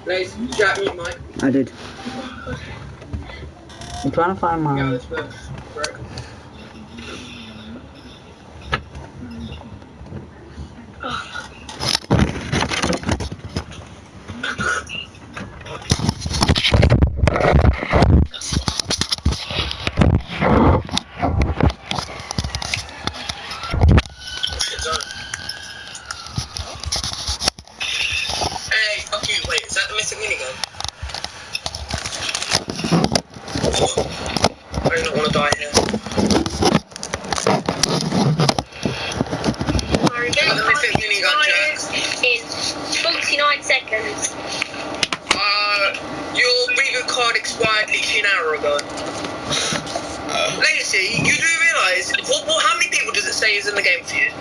Let's chat me, Mike. I did. I'm trying to find my... Yeah, this works. Correct. Hey, fuck you. Wait, is that the missing minigun? I do not want to die here. The missing minigun, Jack. Is 49 seconds. Your reboot card expired literally an hour ago. Legacy, you do realise, how many people does it say is in the game for you?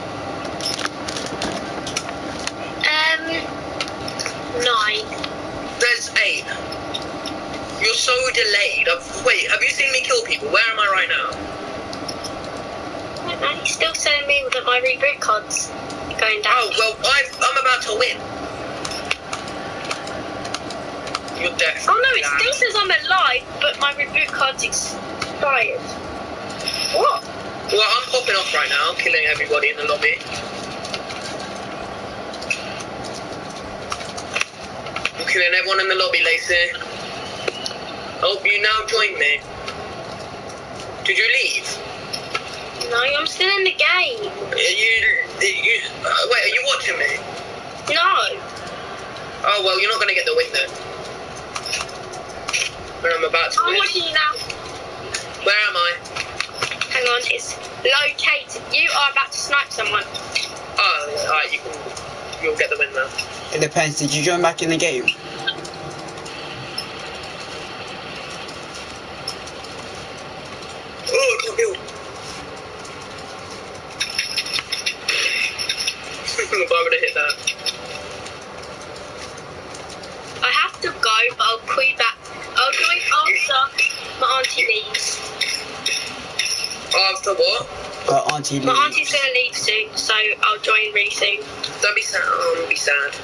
9. There's 8. You're so delayed. Wait, have you seen me kill people? Where am I right now? And he's still telling me that my reboot card's going down. Oh, well, I'm about to win. You're deaf. Oh no, it still says I'm alive, but my reboot card's expired. What? Well, I'm popping off right now, killing everybody in the lobby. I'm killing everyone in the lobby, Lacey. Oh, you now joined me. Did you leave? No, I'm still in the game. Wait, are you watching me? No. Oh, well, you're not going to get the win then. When I'm about to win. I'm watching you now. Where am I? Hang on, it's located. You are about to snipe someone. Oh, alright, you'll get the win now. It depends. Did you join back in the game? Oh, I can't kill. Why would I hit that? I have to go, but I'll call you back. I'll join after my auntie leaves. After what? Auntie leaves. My auntie's gonna leave soon, so I'll join really soon. Don't be sad. Don't be sad.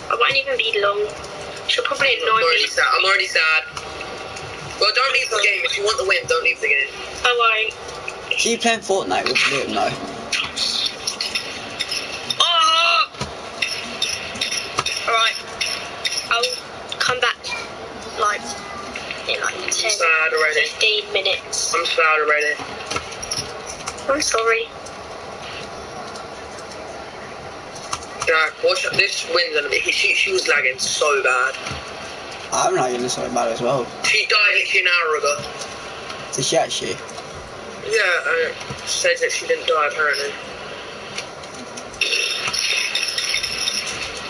I won't even be long. She'll probably annoy me. I'm already sad. Well, don't leave the game. If you want the win, don't leave the game. I won't. Are you playing Fortnite with Liam? No. Oh! Alright. I'll come back like in like 10, sad already. 15 minutes. I'm sad already. I'm sorry. Jack, watch this win's gonna be. She was lagging so bad. I'm not getting so bad as well. She died literally an hour ago. Did she actually? Yeah, says that she didn't die apparently.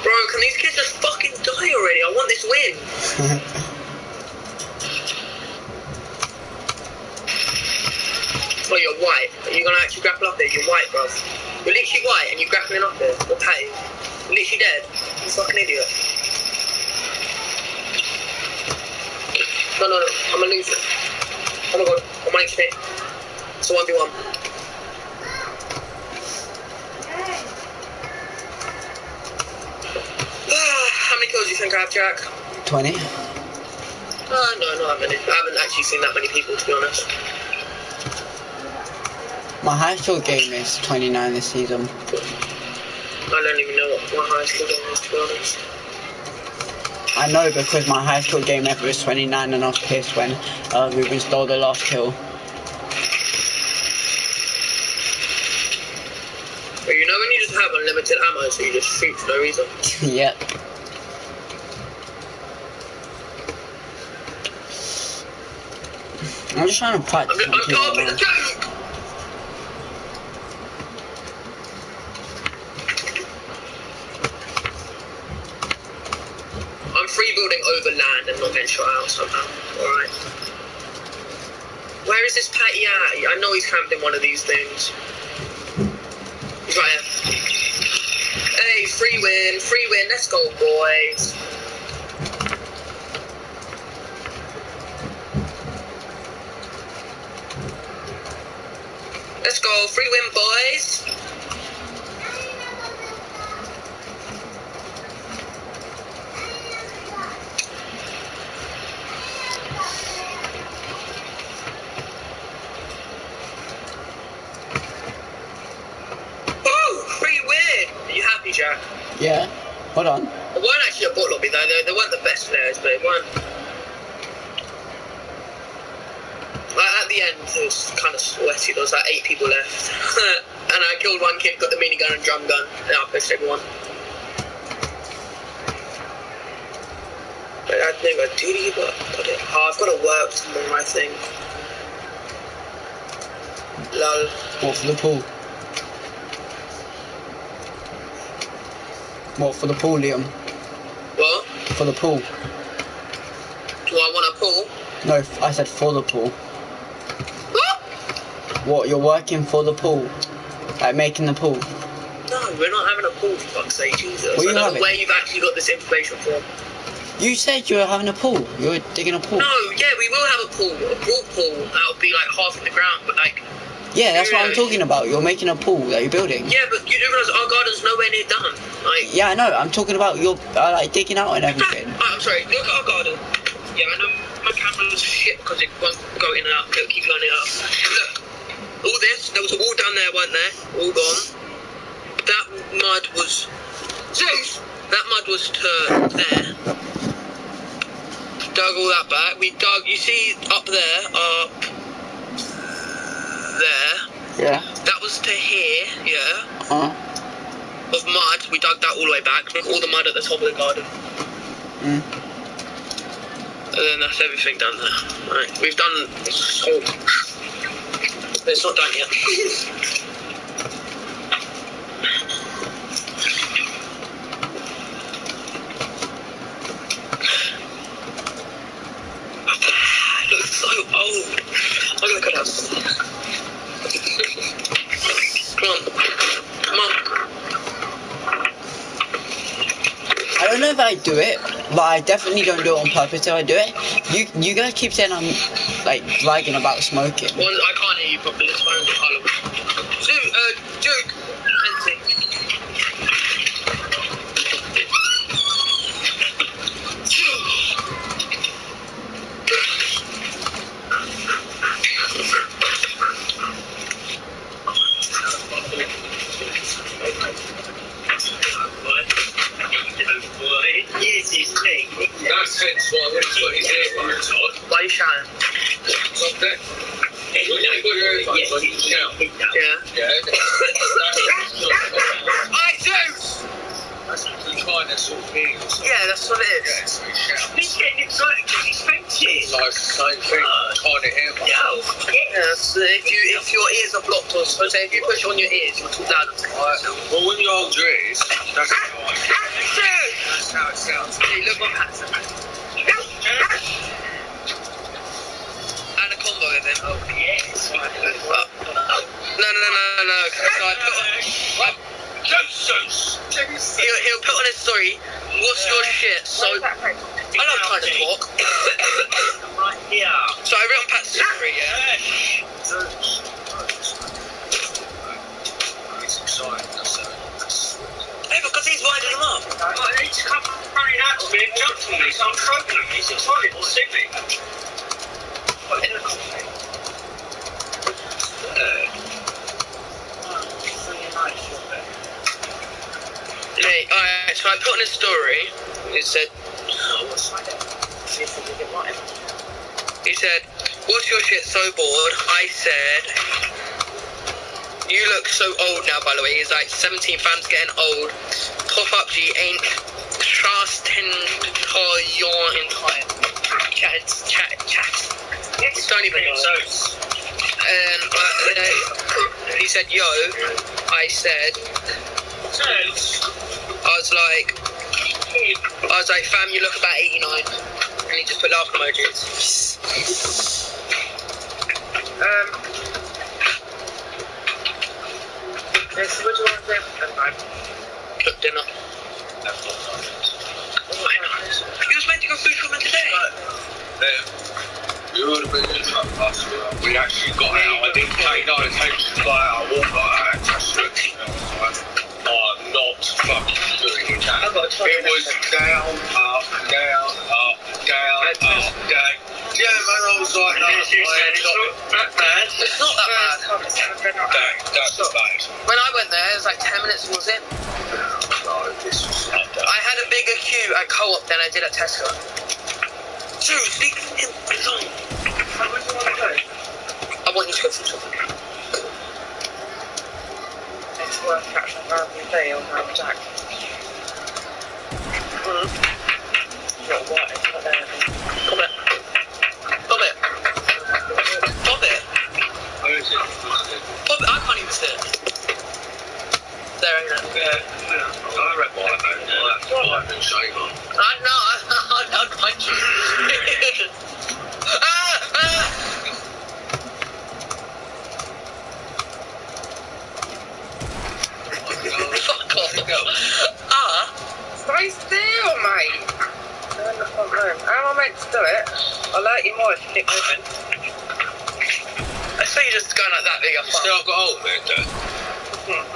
Bro, can these kids just fucking die already? I want this win. Oh, you're white. Are you gonna actually grapple up there? You're white, bro. You're literally white and you're grappling up there. You're patty. You're literally dead. You fucking idiot. No, I'm a loser. Oh my god, I'm on HP. It's a 1v1. How many kills do you think I have, Jack? 20. No, not that many. I haven't actually seen that many people, to be honest. My high score game is 29 this season. I don't even know what my highest score game is, to be honest. I know because my high score game ever is 29 and I was pissed when Ruben stole the last kill. But you know when you just have unlimited ammo, so you just shoot for no reason? Yep. I'm just trying to practice. I'm targeting the joke! I'm free building over land and not getting shot out somehow. Alright. Where is this Patty at? I know he's camped in one of these things. He's right here. Hey, free win, let's go, boys. Let's go, free win, boys. Jack. Yeah. Hold on. They weren't actually a bot lobby though. They weren't the best players, but they weren't. Like, at the end, it was kind of sweaty. There was like 8 people left, and I killed one kid, got the minigun and drum gun, and I pushed everyone. But I never duty, but I've got to work tomorrow, I think. Lol. What for the pool? What for the pool, Liam? What? For the pool. Do I want a pool? No, I said for the pool. What? What, you're working for the pool? Like making the pool? No, we're not having a pool, for fuck's sake, Jesus. Well, I don't know having? where you've actually got this information from. You said you were having a pool. You were digging a pool. No, yeah, we will have a pool. A broad pool. That'll be like half in the ground, but like... Yeah, that's what I'm talking about. You're making a pool that you're building. Yeah, but you do realise our garden's nowhere near done. Like... Yeah, I know. I'm talking about your like digging out and everything. I'm sorry, look at our garden. Yeah, I know my camera's shit because it won't go in and out. It'll keep lining up. Look, all this, there was a wall down there, weren't there? All gone. That mud was... Zeus! That mud was to there. Dug all that back. We dug, you see up there, there. Yeah. That was to here, yeah. Of mud. We dug that all the way back. Look at all the mud at the top of the garden. And then that's everything down there. Right. We've done so much. But it's not done yet. Looks so old. I'm gonna cut out some. Come on. Come on. I don't know if I do it, but I definitely don't do it on purpose if I do it. You guys keep saying I'm like bragging about smoking. One, I can't hear you properly. This phone's a color. Duke. That's it. Why are you shouting? Something. Yeah. I do! That's trying to sort of thing. Yeah, that's what it is. He's getting excited because he's fainting. Like the same thing, trying to hear me. Yeah, so if your ears are blocked, or so say if you push on your ears, you'll talk louder. Well, when you hold your ears, that's how it sounds. Hey, look what Pat's and a combo with him. Oh, yes. No. So he'll put on his story, what's your shit? So I love trying to talk. Right here. So I wrote on Pat's story, yeah. He's excited. Hey, because he's winding him up. He's come running out to me and jumped on me, so I'm stroking him. He's excited to see me. What in the coffee? Alright, so I put on his story, it said, what's your shit so bored? I said, you look so old now, by the way. He's like 17, fam's getting old. Pop up G ain't trusting your entire chat. Don't even know. And he said, yo, I said, I was like, fam, you look about 89. And he just put laughing emojis. So what do you want to do? Cook dinner. You was meant to go food shopping today? We would have been in the bus. We actually got out. I didn't pay no attention to I walked out of I'm not fucking doing that. It was down, up, down, up, down, up, down. Yeah, man, I was like, no, it's not that bad. It's not that bad. That's bad. When I went there, it was like 10 minutes and was in. at Co-op than I did at Tesco. Seriously, leave him alone. Where do you want to go? I want you to go for something. It's worth catching around the day on our Jack. Not what, it's not there. Stop it. Stop it. Stop it. Where is it? Stop it. I can't even see it. There, isn't it? Yeah. I read my phone there. That's why I've been shame on. I know. I'll punch you. Fuck off. Stay still, mate! Go in the front room. How am I meant to do it? I'll let you more if you keep moving. I saw you just going like that, there you go. Still, I've got hold of it, Dad.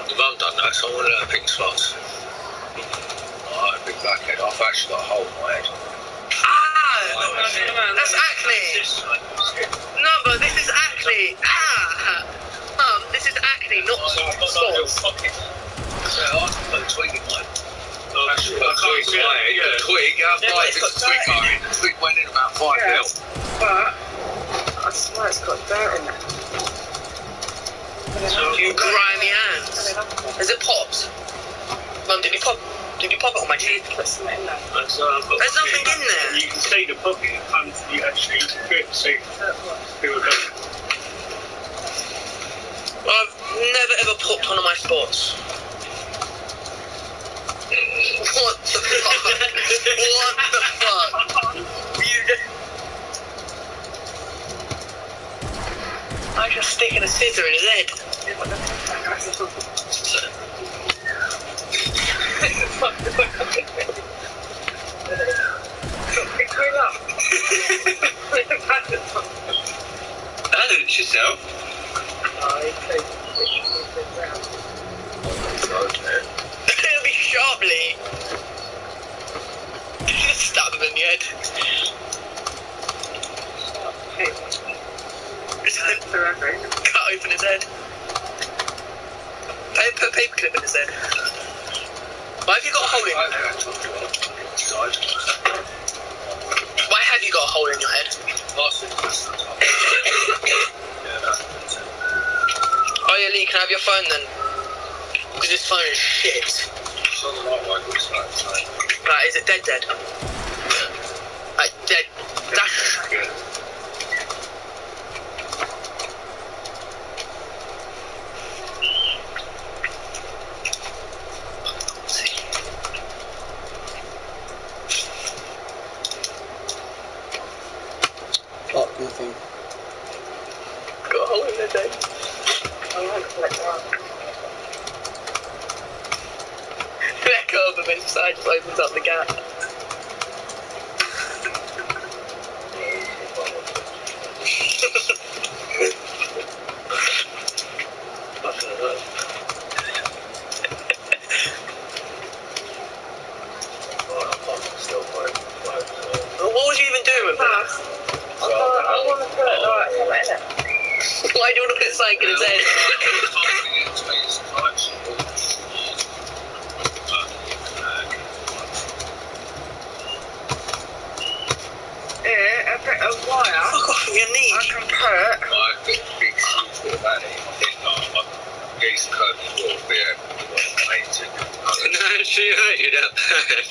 Your mum done that, so I want to let her pick spots. Alright, big blackhead. I've actually got a hole in my head. That's acne. No, but this is acne. Mum, this is acne, not spots. Yeah, I can put a twig in mine. Actually, put a twig in my head. A twig, how far is the twig going? The twig went in about 5 mil. But I swear it's got dirt in it. You grimy hands. Is it popped? Mum, did you pop it on my cheek? Put some in there. There's nothing in there. You can see the pocket comes, you actually get to see who it is. I've never ever popped one of my spots. What the fuck? What the fuck? I'm just sticking a scissor in his head. Balance yourself. It'll be sharply. Just stab him in the head. Cut open his head. Put a paper clip in his head. Why have you got a hole in your head? Why have you got a hole in your head? Oh yeah, Lee, can I have your phone then? Because this phone is shit. Right, is it dead? Right, dead. That's... Fuck, nothing. Got a hole in his head. Let go of him inside, just opens up the gap. What was you even doing with that? I want to put something in it. Why do you want to put something in his head? Yeah, a bit of wire. Fuck off from your knee. I can put. No, she hurt you that bad.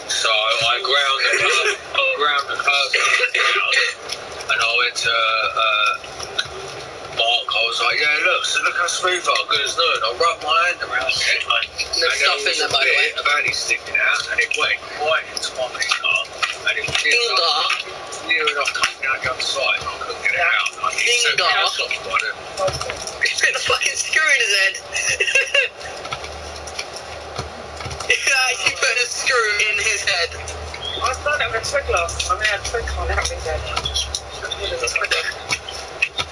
So I ground the curve and I went to Mark. I was like, yeah, look how smooth I good as new. And I rubbed my hand around it. There's stuff in there, by the way. A bit sticking out, and it went right into my finger, and it was near enough coming out the other side. I couldn't get it out. He's got the fucking screw in his head. He put a screw in his head. I done it with a twig last time. I had a twig on out of his head.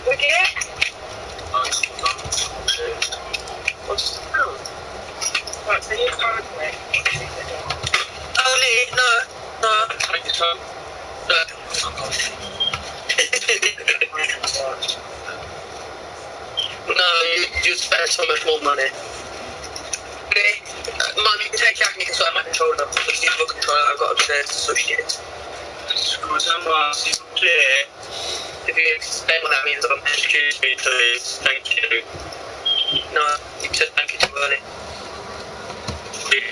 Twig it? What's the sound? Right, so you can't me. Oh, Lee, no. Take your time. No. No, you spent so much more money. Okay, Mum, you can take take Jack and you can sort out my controller. It's the other controller I've got upstairs, so shit. Excuse me, If you explain what that means, excuse me, please. Thank you. No, you said thank you too early.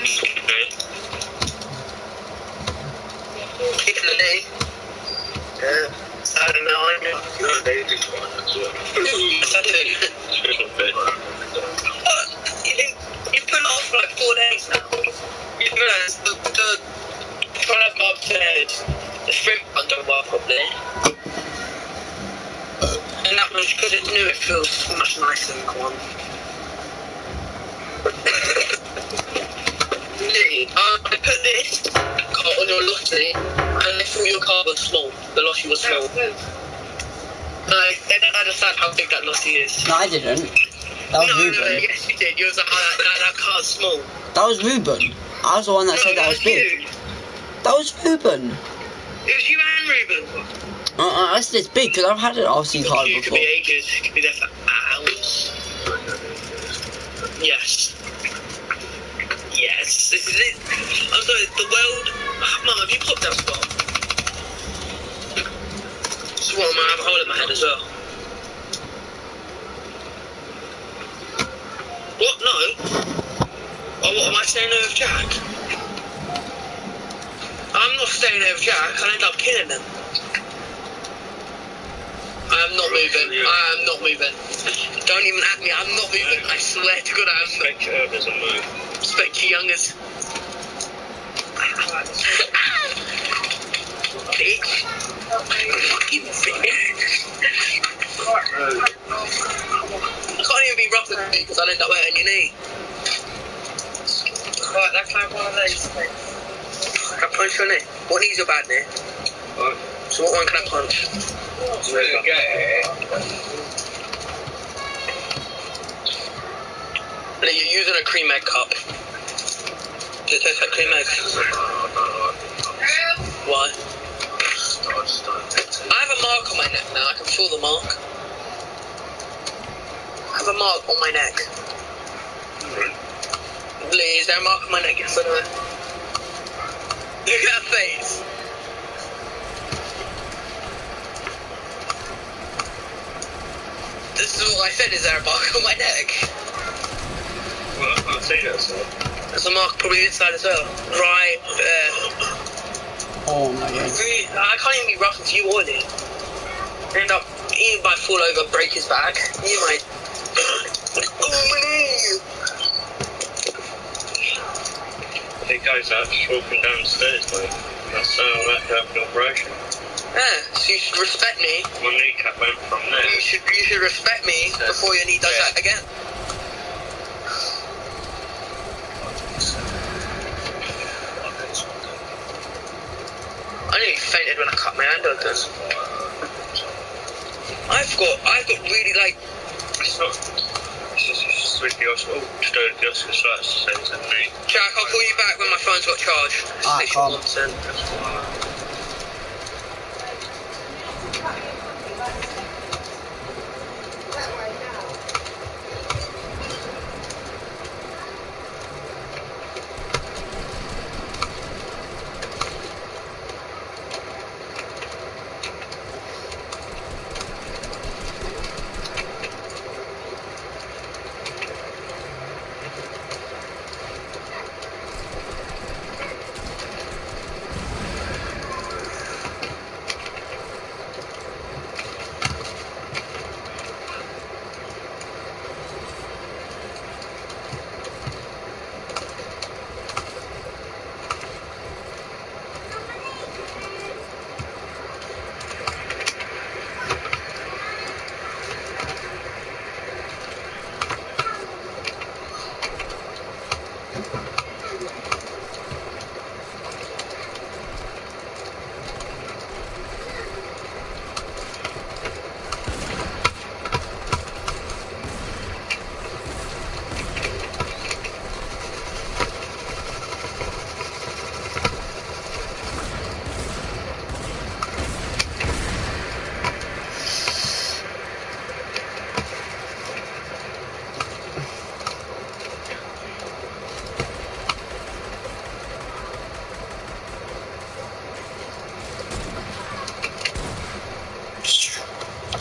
Excuse me. Keeping the knee. Yeah. I don't know, I know. No, they just want to do it. Yes, I do. What? You put it off for like 4 days now. You realise the trying to go upstairs, the sprint button don't work properly. And that one's because it's new, it feels so much nicer than the one. Lee, I put this car on your lottery, and I thought your car was small. The lottery was small. I don't understand how big that lottery is. No, I didn't. That was No, Ruben. yes you did. You was like, that car's small. That was Ruben. I was the one that said that was big. You. That was Ruben. It was you and Ruben. I said it's big because I've had an RC car You could before. be ages. You could be there for hours. Yes. Yes. This is it. I'm sorry, the world... Mum, have you popped that spot? So what, I have a hole in my head as well? What? No? Oh, what, am I staying there with Jack? I'm not staying there with Jack. I'll end up killing him. I am not moving. I am not moving. Don't even at me. I'm not moving. I swear to God, I am not. Respect your doesn't move. Respect you youngers. Bitch. Fucking bitch. I can't even be rough with you because I'll end up hurting your knee. Right, let's have one of these things. Can I punch your knee? What knee's your bad knee? What? So what one can I punch? Lee, you're using a cream egg cup. Does it taste like cream egg? Why? I have a mark on my neck now. I can feel the mark. I have a mark on my neck. Lee, is there a mark on my neck? Yes or no? Look at that face. This is what I said, is there a mark on my neck? Well, I can't see that, so. There's a mark probably inside as well. Right there. Oh my god. Really, I can't even be rough with you or Lee. End up, he might fall over, break his back. You might. Oh my knee! He goes out just walking downstairs, mate. That's how I had to have an operation. Yeah, so you should respect me. My kneecap went from there. You should respect me before your knee does that again. I nearly fainted when I cut my hand open. I've got really like. It's not. It's just with the Oscar. Oh, just doing the Oscar slides to say it's a knee. Jack, I'll call you back when my phone's got charge. Alright, calm.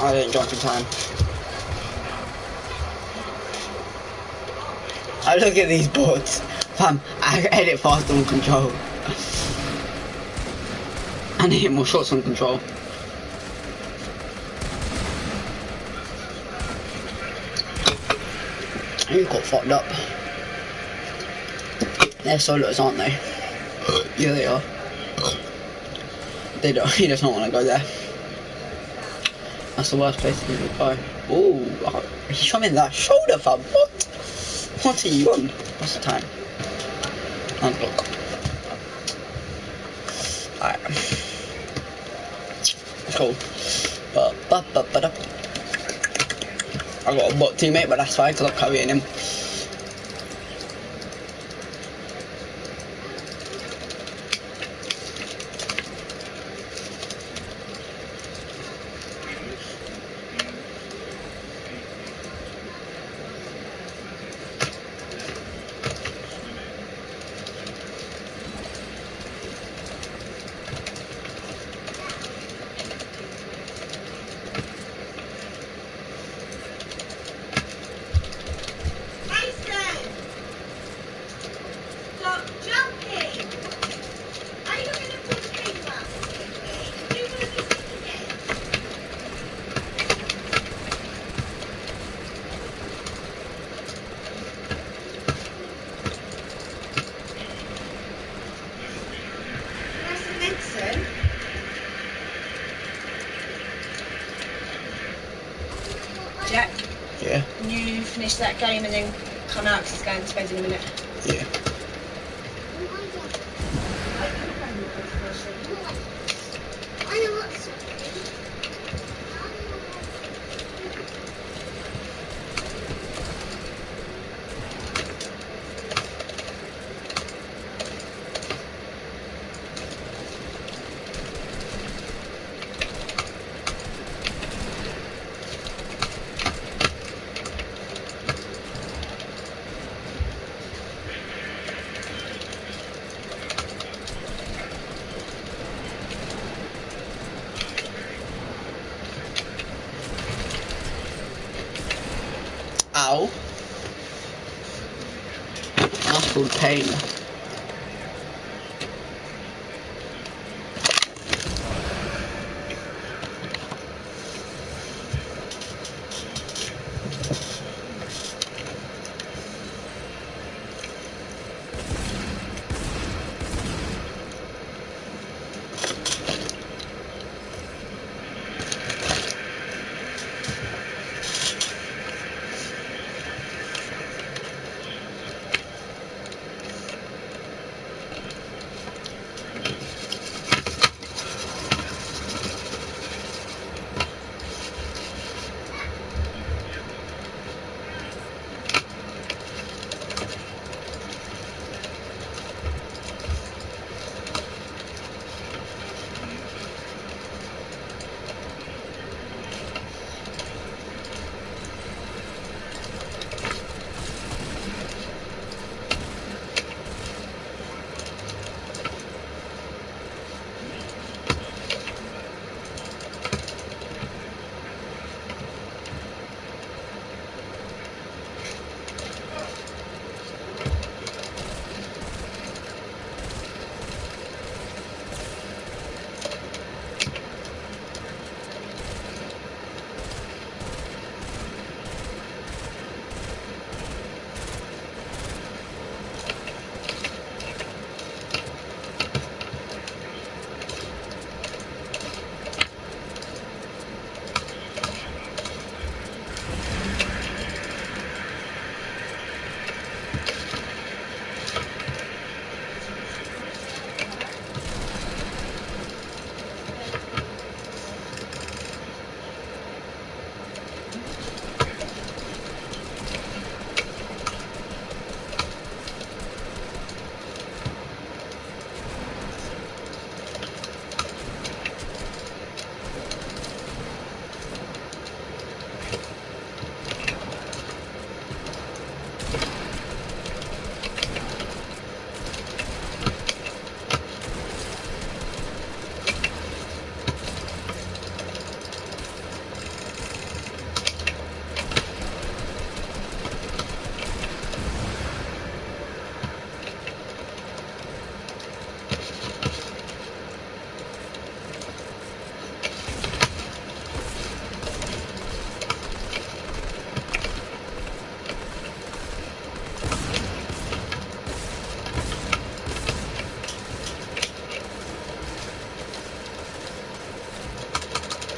I didn't jump in time. I look at these boards. Fam, I edit fast on control. And hit more shots on control. You got fucked up. They're solos, aren't they? Yeah, they are. They don't. He does not want to go there. That's the worst place to go. Ooh, he shot me in that shoulder, fam. What? What are you on? What's the time? 9 o'clock. Alright. Cool. I got a bot teammate, but that's fine because I'm carrying him. Jack? Yeah. Can you finish that game and then come out because it's going to bed in a minute? Yeah. Ow. That's called pain.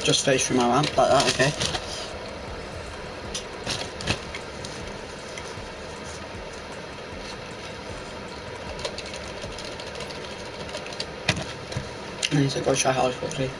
Just face through my ramp like that, okay? I need to go try hard quickly.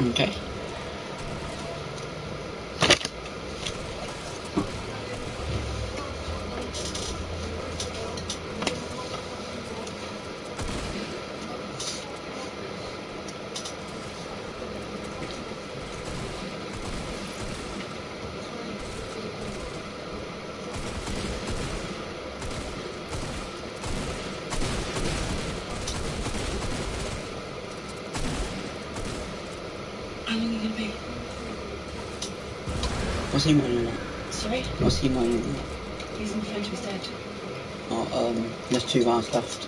Okay. How long are you going to be? What's he moaning at? Sorry? What's he moaning at? He's on the phone to his dad. Oh, there's 2 rounds left.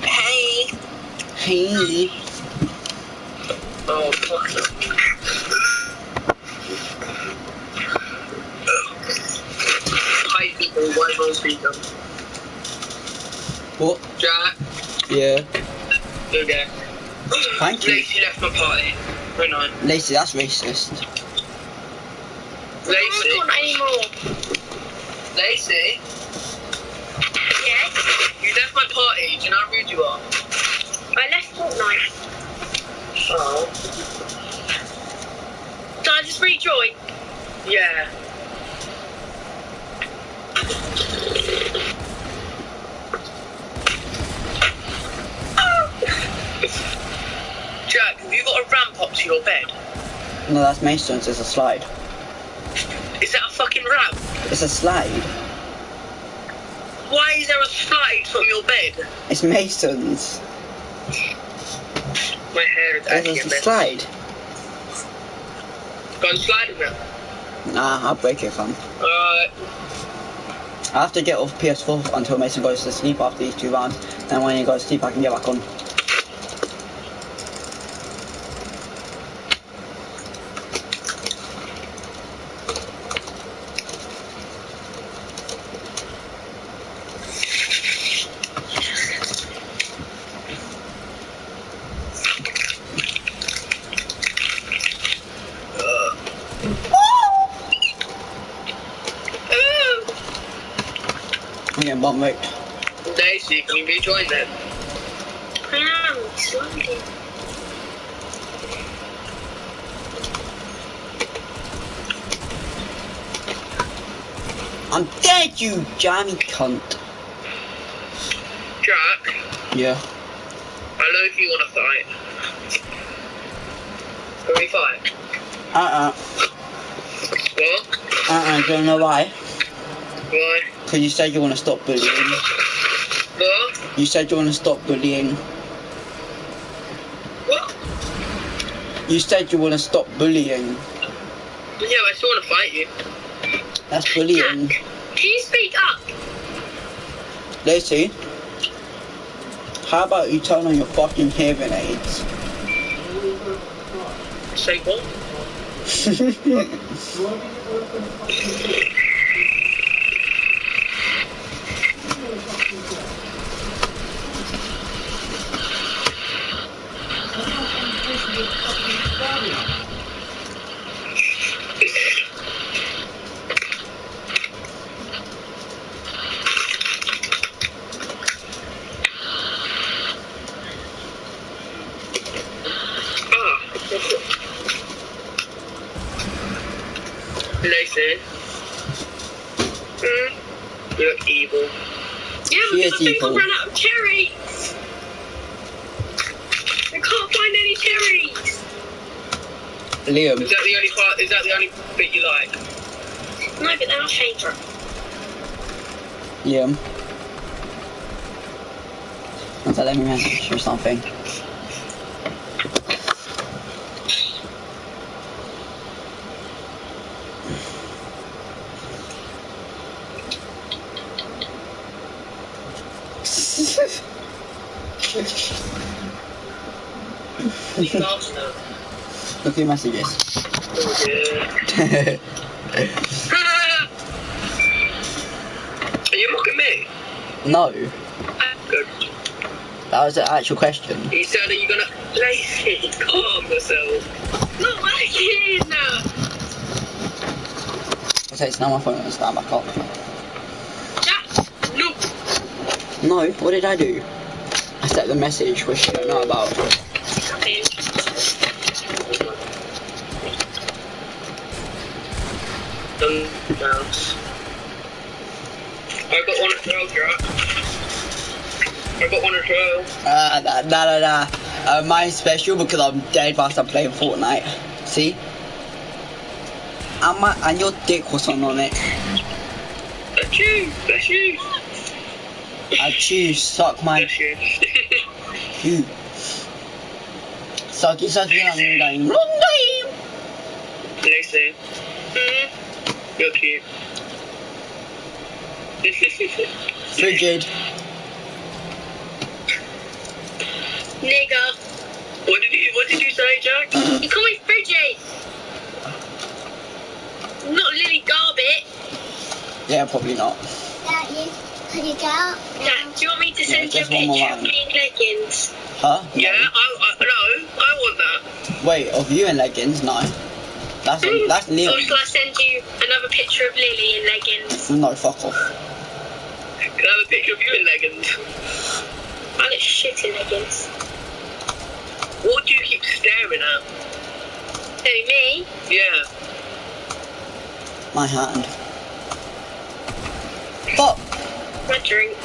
Hey. Hey! Oh, fuck. Hi, people. Why don't speak up? What? Jack. Yeah. Okay. Thank you. Lacey left my party. Very nice. Lacey, that's racist. Lacey. I don't want any more. Lacey. Yes? You left my party. Do you know how rude you are? I left Fortnite. Oh. So I just rejoin. Yeah. Jack, have you got a ramp up to your bed? No, that's Mason's, it's a slide. Is that a fucking ramp? It's a slide. Why is there a slide from your bed? It's Mason's. My hair is actually It's a a mess. slide. Go and slide with it. Nah, I'll break it, fam. Alright. I have to get off PS4 until Mason goes to sleep after these 2 rounds. Then when he goes to sleep, I can get back on. I'm getting bomb raped. Daisy, can you rejoin them? I am sliding. I'm dead, you jammy cunt. Jack, Yeah. I know if you want to fight. Can we fight? What? Do you know why? Why? Because you said you want to stop bullying. What? You said you want to stop bullying. What? You said you want to stop bullying. Yeah, I still want to fight you. That's bullying. Jack, can you speak up? Lacey, how about you turn on your fucking hearing aids? Say what? Lacey. You look evil. Yeah, She because is I think I evil. ran out of cherries. I can't find any cherries. Liam. Is that the only part? Is that the only bit you like? No, but they're my favourite. Liam. So let me message or something. These laughs now. Look at your messages. Oh yeah. Are you mocking me? No, Good. that was the actual question. He said, are you gonna lazy? Calm yourself. Not working. I say it's now my phone and stand back up. Jack, no. No, what did I do? I sent the message which you don't know about. Okay. Mouse. I got one as well, Jack. I got one as well. Mine's special because I'm dead whilst I'm playing Fortnite. See? And your dick was on it. That's you. That's you. I choose suck my That's you. you. Sucky long game. Long game. Listen. You're cute. Frigid. Nigger. What did you say, Jack? You call me frigid. Not Lily Garbett. Yeah, probably not. Daddy, can you go? Dad, do you want me to send you a just one more picture of round. me in leggings? Huh? Yeah, I want that. Wait, of you in leggings? No. That's Or Liam. shall I send you another picture of Lily in leggings? No, fuck off. Can I have a picture of you in leggings? I look shit in leggings. What do you keep staring at? Who, me? Yeah. My hand. Fuck. My drink.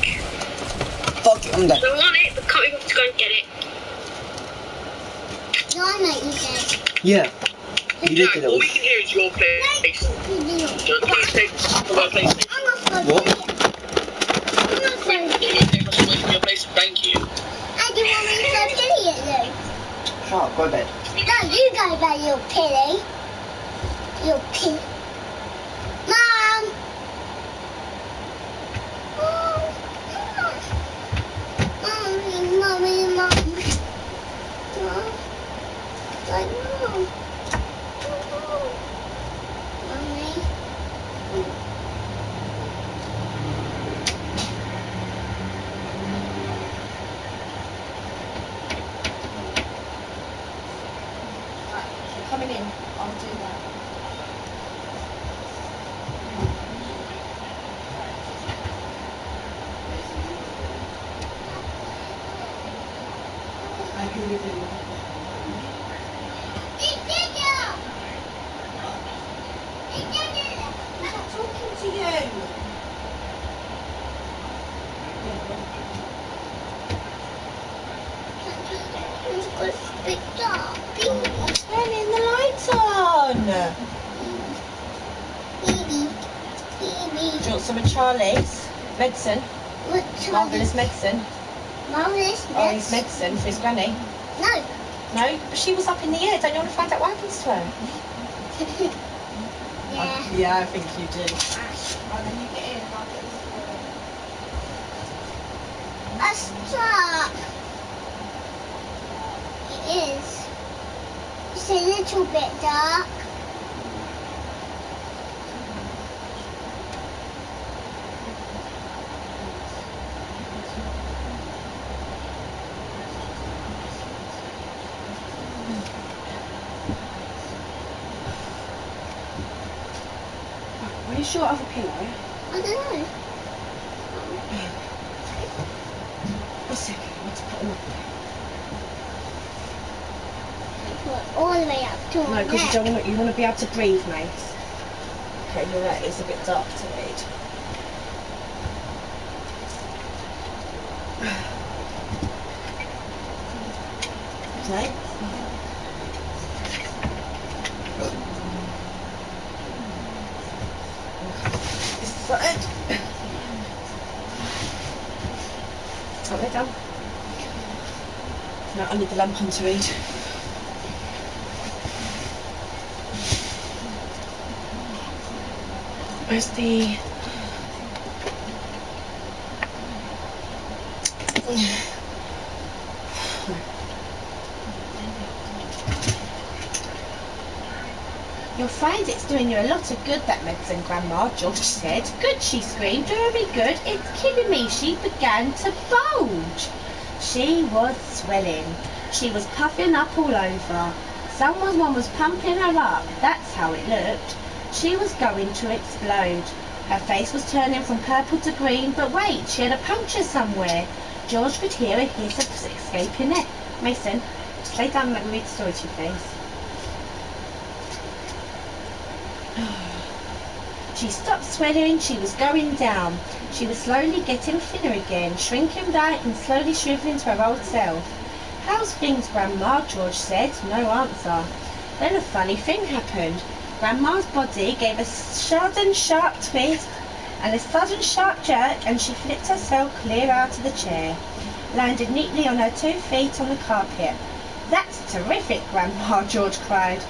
Fuck it, I'm dead. I want it, but can't be bothered to go and get it. No, I make you dead. Yeah. You did Jack, it. all we can hear is your place. Don't take my place. What? Can you take us away from your place? Thank you. I do want me to go pilly it, though. Shut up, go to bed. No, you go there, you pilly. You pilly. Mom! Mommy. Mom. Like, Mom. Mommy. Coming in. I'll do that. I'm not talking to you. Turning the lights on. Do you want some of Charlie's medicine? Marvellous medicine. Marvellous Oh, his medicine for his granny. No. No, but she was up in the air. Don't you want to find out what happens to her? Yeah. Yeah, I think you do. Right, then you get in. I'll get this. A stop. It is. It's a little bit dark. Where's your other pillow? I don't know. A second, I want to put them up. Put all the way up to No, my because neck. you want to be able to breathe, mate. Okay, you're right. It's a bit dark to read. Okay. This side. Oh, they're done. No, I need the lamp on to read. Where's the... You'll find it's doing you a lot of good, that medicine, Grandma, George said. Good, she screamed, very good. It's killing me. She began to bulge. She was swelling. She was puffing up all over. Someone was pumping her up. That's how it looked. She was going to explode. Her face was turning from purple to green, but wait, she had a puncture somewhere. George could hear a hiss of escaping it. Mason, just lay down and let me read the story to you, please. She stopped swelling, she was going down. She was slowly getting thinner again, shrinking back and slowly shriveling to her old self. How's things, Grandma? George said. No answer. Then a funny thing happened. Grandma's body gave a sudden sharp twist and a sudden sharp jerk, and she flipped herself clear out of the chair, landed neatly on her 2 feet on the carpet. That's terrific, Grandma, George cried.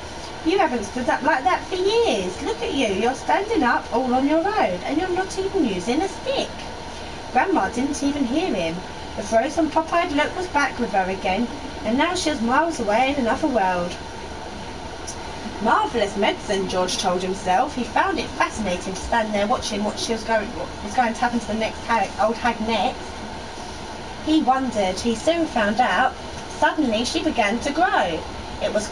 You haven't stood up like that for years. Look at you, you're standing up all on your own, and you're not even using a stick. Grandma didn't even hear him. The frozen pop-eyed look was back with her again, and now she was miles away in another world. Marvellous medicine, George told himself. He found it fascinating to stand there watching what was going to happen to the next old hag next. He wondered. He soon found out. Suddenly she began to grow. It was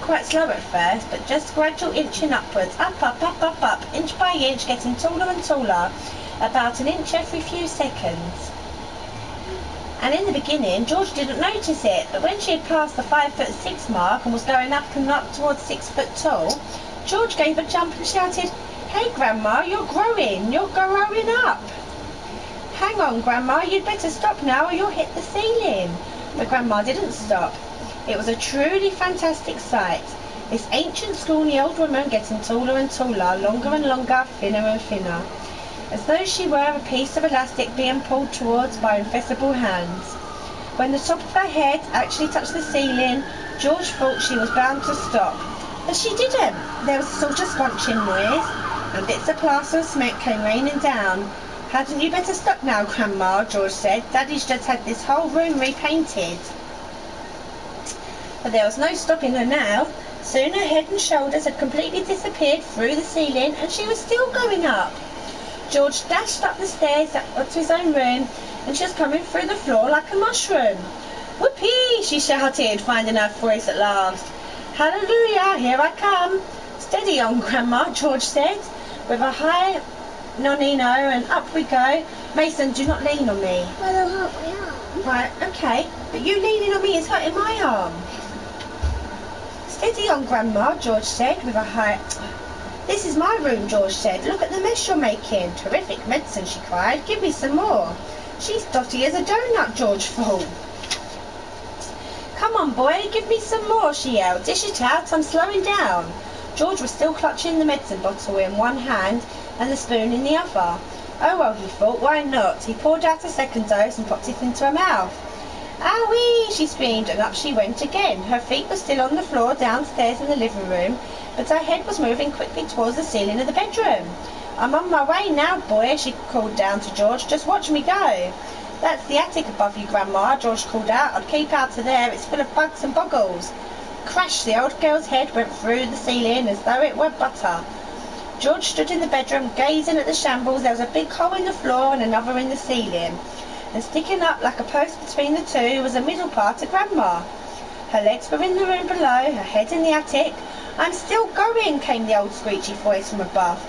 quite slow at first, but just gradual inching upwards, up, inch by inch, getting taller and taller, about an inch every few seconds. And in the beginning, George didn't notice it, but when she had passed the 5'6" mark and was going up and up towards 6 foot tall, George gave a jump and shouted, "Hey, Grandma, you're growing up." "Hang on, Grandma, you'd better stop now or you'll hit the ceiling." But Grandma didn't stop. It was a truly fantastic sight. This ancient, scrawny old woman getting taller and taller, longer and longer, thinner and thinner, as though she were a piece of elastic being pulled towards by invisible hands. When the top of her head actually touched the ceiling, George thought she was bound to stop. But she didn't. There was a sort of scrunching noise, and bits of plaster and cement came raining down. "Hadn't you better stop now, Grandma?" George said. "Daddy's just had this whole room repainted." But there was no stopping her now. Soon her head and shoulders had completely disappeared through the ceiling, and she was still going up. George dashed up the stairs up to his own room, and she was coming through the floor like a mushroom. "Whoopee!" she shouted, finding her voice at last. "Hallelujah, here I come." "Steady on, Grandma," George said, with a high nonino, and up we go. "Mason, do not lean on me." Well, I'll help my arm. "Right, okay, but you leaning on me is hurting my arm." "Steady on, Grandma," George said, with a high... "This is my room," George said. "Look at the mess you're making." "Terrific medicine," she cried. "Give me some more." "She's dotty as a donut," George thought. "Come on, boy, give me some more," she yelled. "Dish it out, I'm slowing down." George was still clutching the medicine bottle in one hand and the spoon in the other. Oh well, he thought, why not? He poured out a second dose and popped it into her mouth. "Owie!" she screamed, and up she went again. Her feet were still on the floor downstairs in the living room, but her head was moving quickly towards the ceiling of the bedroom. "I'm on my way now, boy," she called down to George. "Just watch me go." "That's the attic above you, Grandma," George called out. "I'd keep out of there. It's full of bugs and boggles." Crash! The old girl's head went through the ceiling as though it were butter. George stood in the bedroom gazing at the shambles. There was a big hole in the floor and another in the ceiling, and sticking up like a post between the two was a middle part of Grandma. Her legs were in the room below, her head in the attic. "I'm still going," came the old screechy voice from above.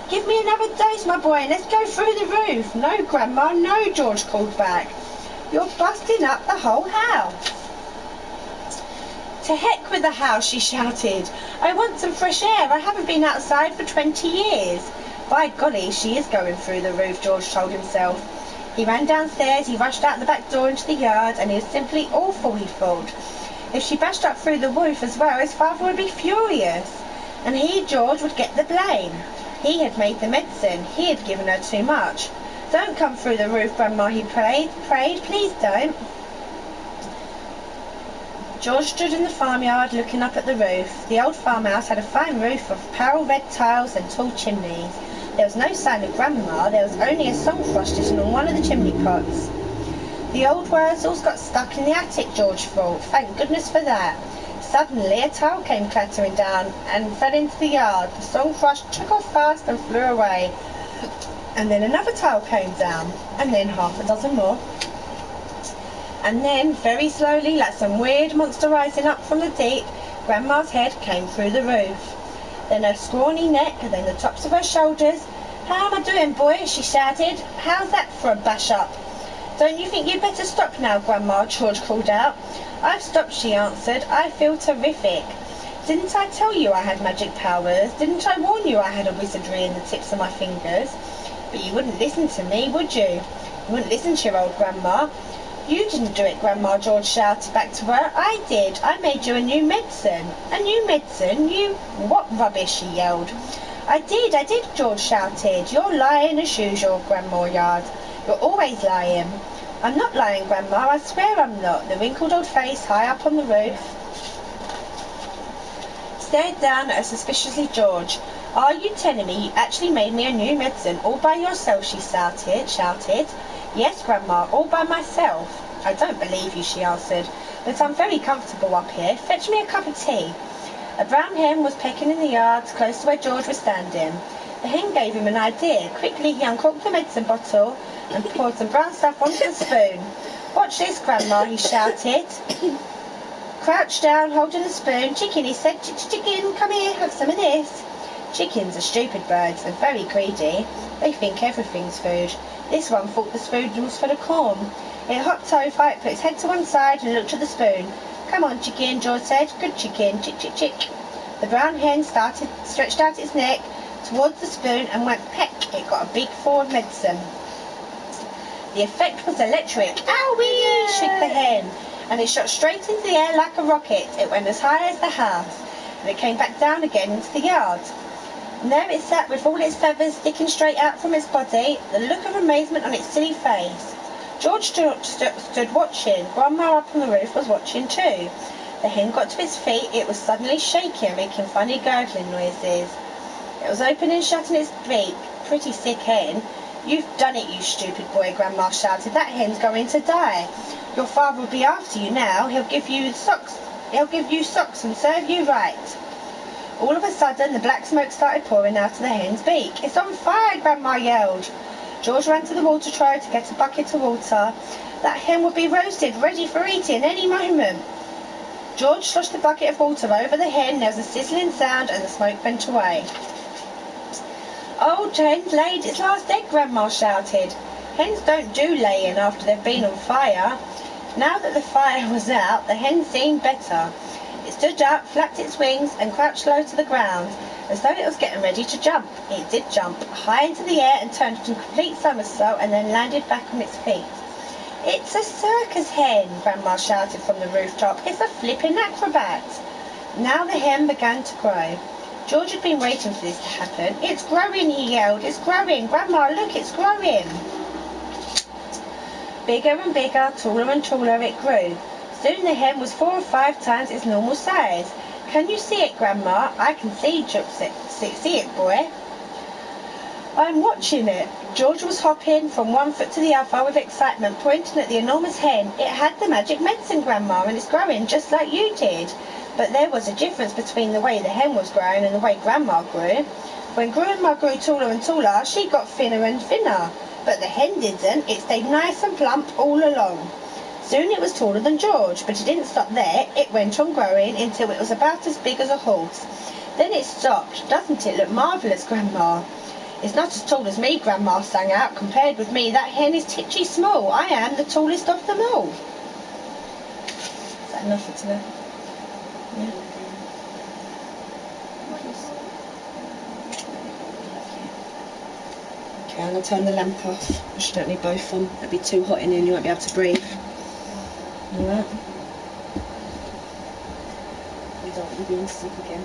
"Give me another dose, my boy, and let's go through the roof." "No, Grandma, no," George called back. "You're busting up the whole house." "To heck with the house," she shouted. "I want some fresh air. I haven't been outside for 20 years. By golly, she is going through the roof," George told himself. He ran downstairs, he rushed out the back door into the yard, and he was simply awful, he thought. If she bashed up through the roof as well, his father would be furious, and he, George, would get the blame. He had made the medicine. He had given her too much. Don't come through the roof, Grandma, he prayed, please don't. George stood in the farmyard looking up at the roof. The old farmhouse had a fine roof of pale red tiles and tall chimneys. There was no sign of Grandma. There was only a song thrush sitting on one of the chimney pots. The old Wurzels got stuck in the attic, George thought. Thank goodness for that. Suddenly a tile came clattering down and fell into the yard. The song thrush took off fast and flew away. And then another tile came down, and then half a dozen more. And then, very slowly, like some weird monster rising up from the deep, Grandma's head came through the roof. Then her scrawny neck, and then the tops of her shoulders. How am I doing, boy? She shouted. How's that for a bash up? Don't you think you'd better stop now, Grandma? George called out. I've stopped, she answered. I feel terrific. Didn't I tell you I had magic powers? Didn't I warn you I had a wizardry in the tips of my fingers? But you wouldn't listen to me, would you? You wouldn't listen to your old Grandma. You didn't do it, Grandma, George shouted back to her. I did. I made you a new medicine. A new medicine? You... What rubbish, she yelled. I did, George shouted. You're lying as usual, Grandma yelled. You're always lying. I'm not lying, Grandma. I swear I'm not. The wrinkled old face high up on the roof stared down at her suspiciously. George, are you telling me you actually made me a new medicine all by yourself? She shouted. Yes, Grandma, all by myself. I don't believe you, she answered, but I'm very comfortable up here. Fetch me a cup of tea. A brown hen was pecking in the yard close to where George was standing. The hen gave him an idea. Quickly he uncorked the medicine bottle and poured some brown stuff onto the spoon. Watch this, Grandma, he shouted. Crouched down, holding the spoon. Chicken, he said, chicken, come here, have some of this. Chickens are stupid birds and very greedy. They think everything's food. This one thought the spoon was full of corn. It hopped over, it put its head to one side and looked at the spoon. Come on, chicken, George said. Good chicken, chick, chick, chick. The brown hen stretched out its neck towards the spoon and went peck. It got a big fall of medicine. The effect was electric. Owie! Shook the hen, and it shot straight into the air like a rocket. It went as high as the house, and it came back down again into the yard. And there it sat with all its feathers sticking straight out from its body, the look of amazement on its silly face. George stood watching. Grandma up on the roof was watching too. The hen got to its feet. It was suddenly shaking, making funny gurgling noises. It was opening and shutting its beak. Pretty sick hen. You've done it, you stupid boy, Grandma shouted. That hen's going to die. Your father will be after you now. He'll give you socks and serve you right. All of a sudden, the black smoke started pouring out of the hen's beak. It's on fire, Grandma yelled. George ran to the water trough to get a bucket of water. That hen would be roasted, ready for eating any moment. George sloshed the bucket of water over the hen. There was a sizzling sound and the smoke went away. Old hen's laid its last egg, Grandma shouted. Hens don't do laying after they've been on fire. Now that the fire was out, the hen seemed better. It stood up, flapped its wings, and crouched low to the ground, as though it was getting ready to jump. It did jump, high into the air and turned to a complete somersault and then landed back on its feet. It's a circus hen, Grandma shouted from the rooftop. It's a flipping acrobat. Now the hen began to grow. George had been waiting for this to happen. It's growing, he yelled. It's growing. Grandma, look, it's growing. Bigger and bigger, taller and taller it grew. Soon the hen was 4 or 5 times its normal size. Can you see it, Grandma? I can see it, boy. I'm watching it. George was hopping from one foot to the other with excitement, pointing at the enormous hen. It had the magic medicine, Grandma, and it's growing just like you did. But there was a difference between the way the hen was growing and the way Grandma grew. When Grandma grew taller and taller, she got thinner and thinner. But the hen didn't. It stayed nice and plump all along. Soon it was taller than George, but it didn't stop there. It went on growing until it was about as big as a horse. Then it stopped. Doesn't it look marvellous, Grandma? It's not as tall as me, Grandma sang out. Compared with me, that hen is titchy small. I am the tallest of them all. Is that enough for today? Yeah. Okay, I'm going to turn the lamp off. I should don't need both on. It'll be too hot in here and you won't be able to breathe. Alright. really don't want you being sick again.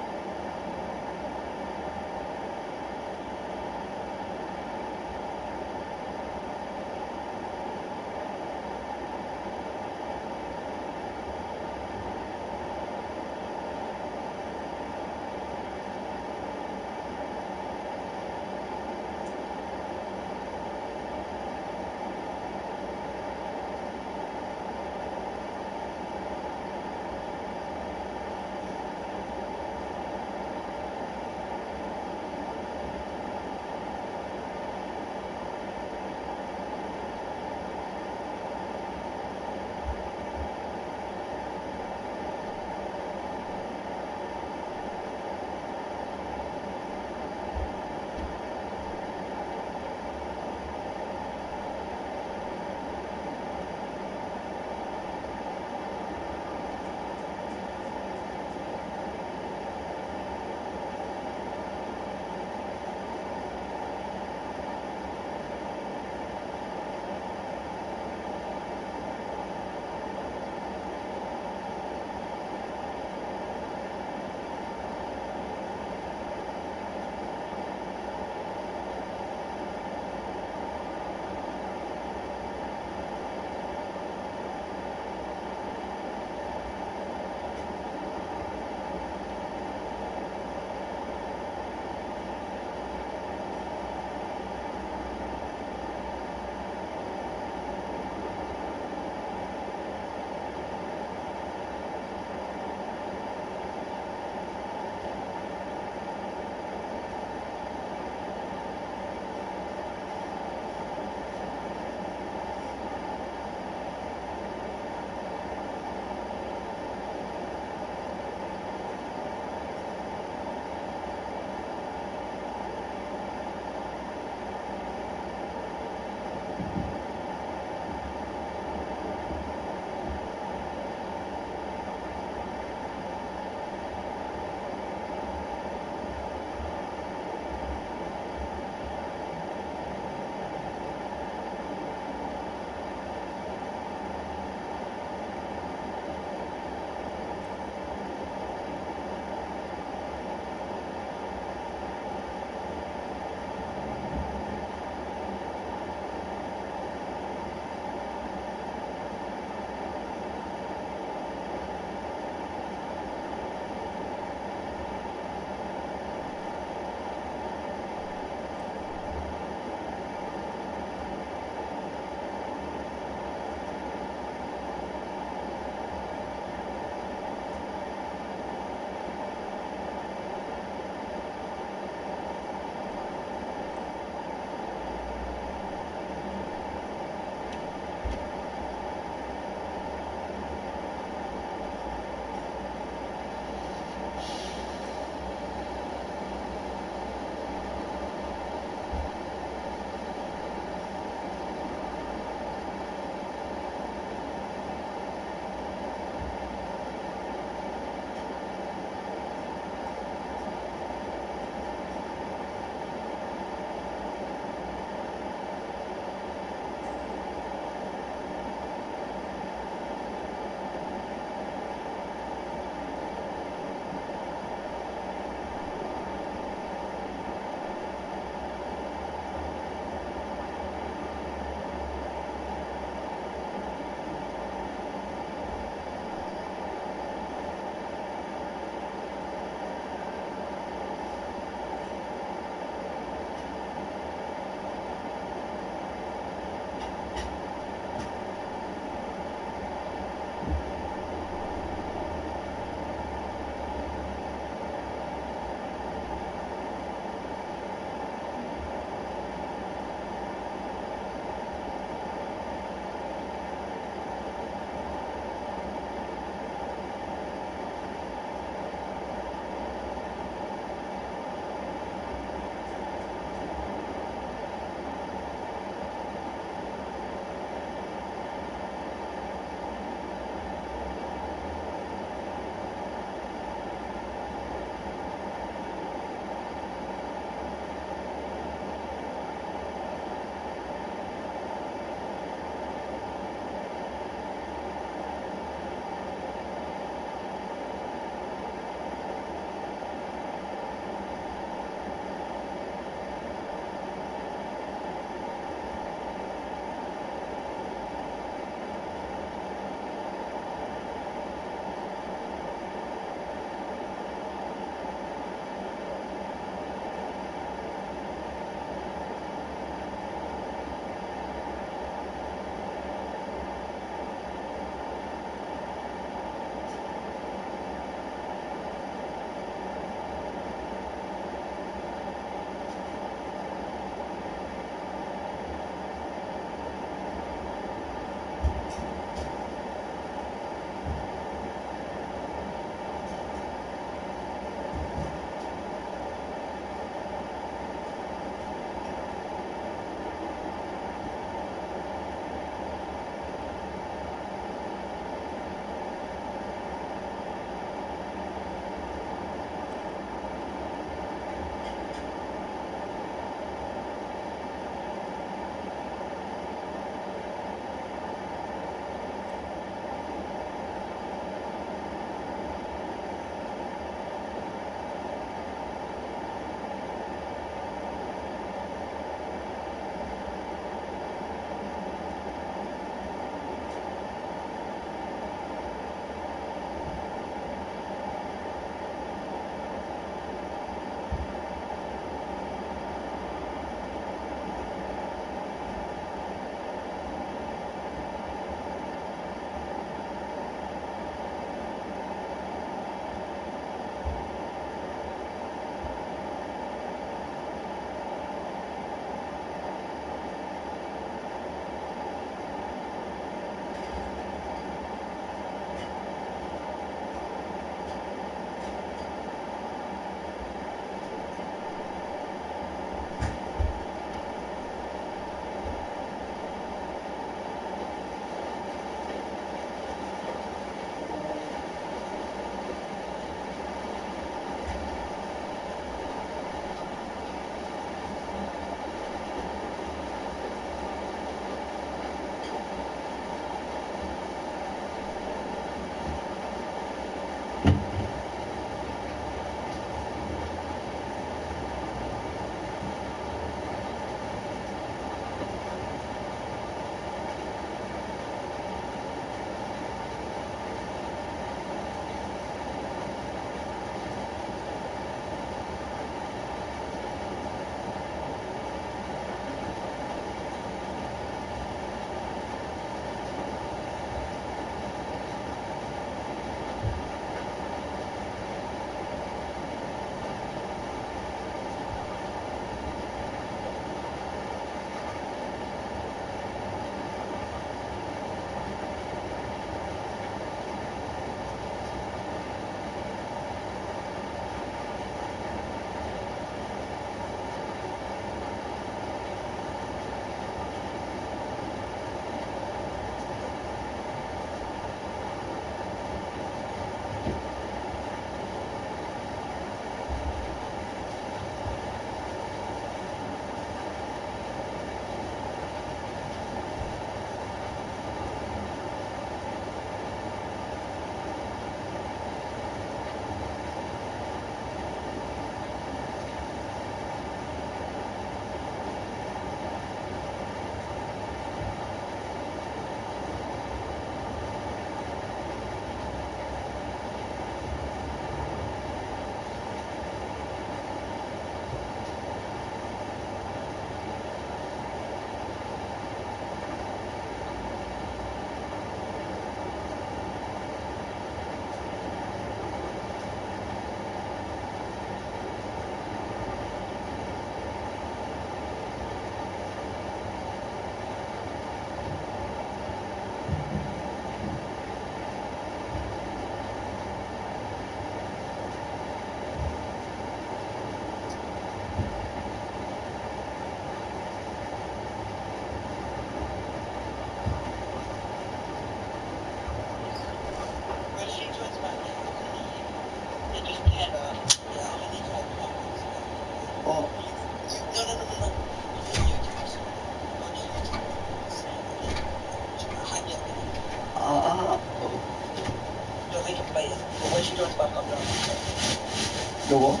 The what?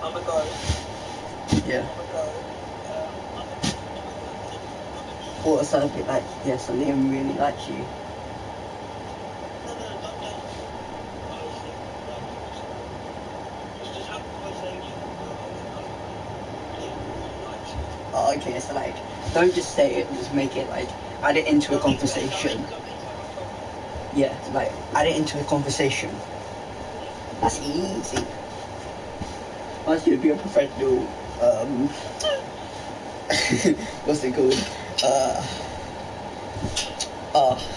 I'm a guy. Yeah. I'm a guy. Or so a bit like, yeah, so Liam really likes you. No, not that. Honestly, like, just have a conversation. Oh, okay, so like, don't just say it, just make it like, add it into a conversation. Yeah, like, add it into a conversation. That's easy. Once you'd be a professional, what's it called?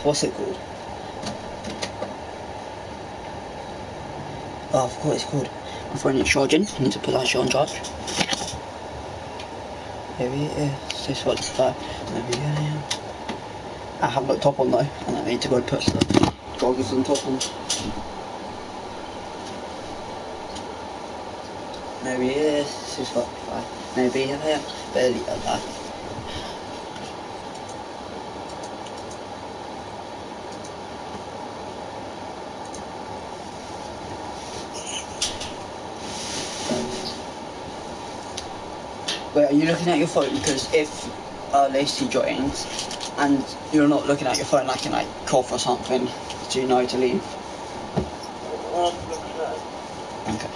What's it called? Oh, I forgot what it's called. My phone is charging. I need to put that shit on charge. Maybe it is. 6:45. Maybe yeah. I have got top on though, and I need to go put the joggers on top on. Maybe it is 6:45. Maybe I am barely alive. Wait, are you looking at your phone? Because if Lacey joins and you're not looking at your phone, I can like cough or something, so you know to leave. Okay.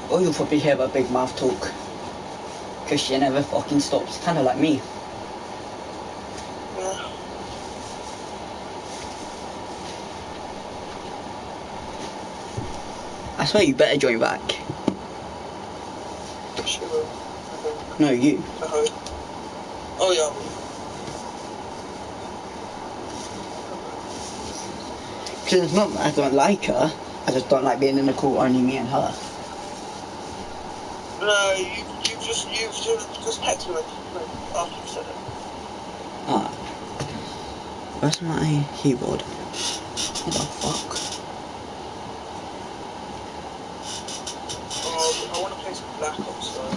Or you'll probably hear a big mouth talk, because she never fucking stops. Kind of like me. Yeah. I swear you better join back. She will. No, you. Oh yeah. Because it's not that I don't like her, I just don't like being in a call only me and her. No, you've just texted me after you said it. Ah. Where's my keyboard? What the fuck? Oh, I want to play some Black Ops though.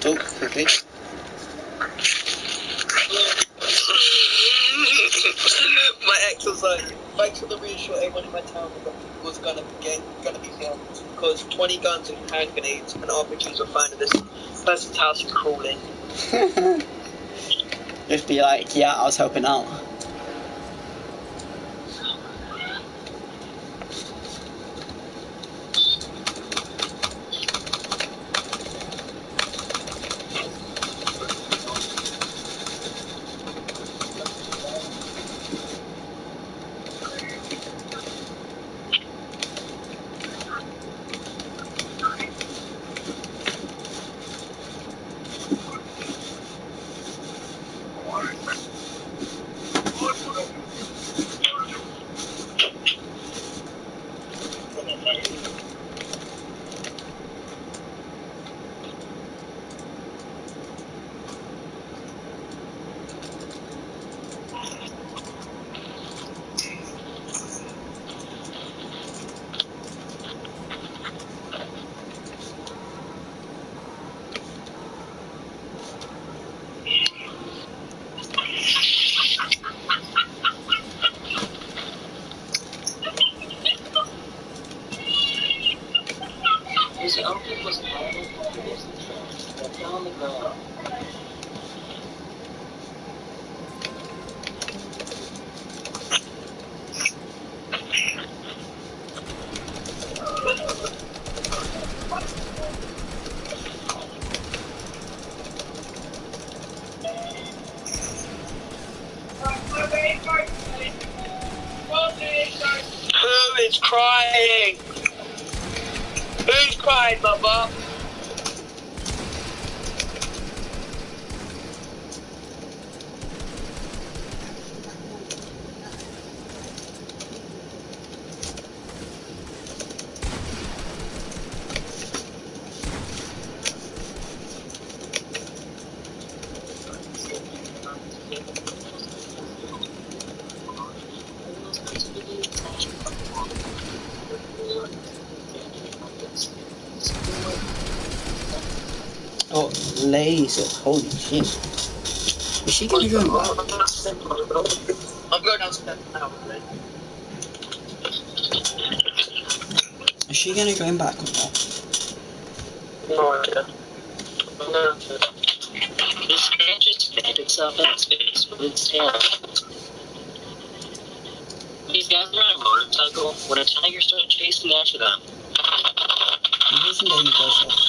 Talk quickly. My ex was like, thanks for the reassure everyone in my town was gonna be bombed because 20 guns and hand grenades and RPGs were found in this person's house in Crawley. Just be like, yeah, I was helping out. His uncle was hiring for business but on the ground. Who is crying? Who's crying, mother? Jesus, holy shit. Is she gonna go back? I'm going downstairs now, please. Is she gonna go back or not? No idea. I'm going downstairs. This man just fanned itself in its face with its tail. These guys are on a motorcycle when a tiger started chasing after them. Listen to you guys.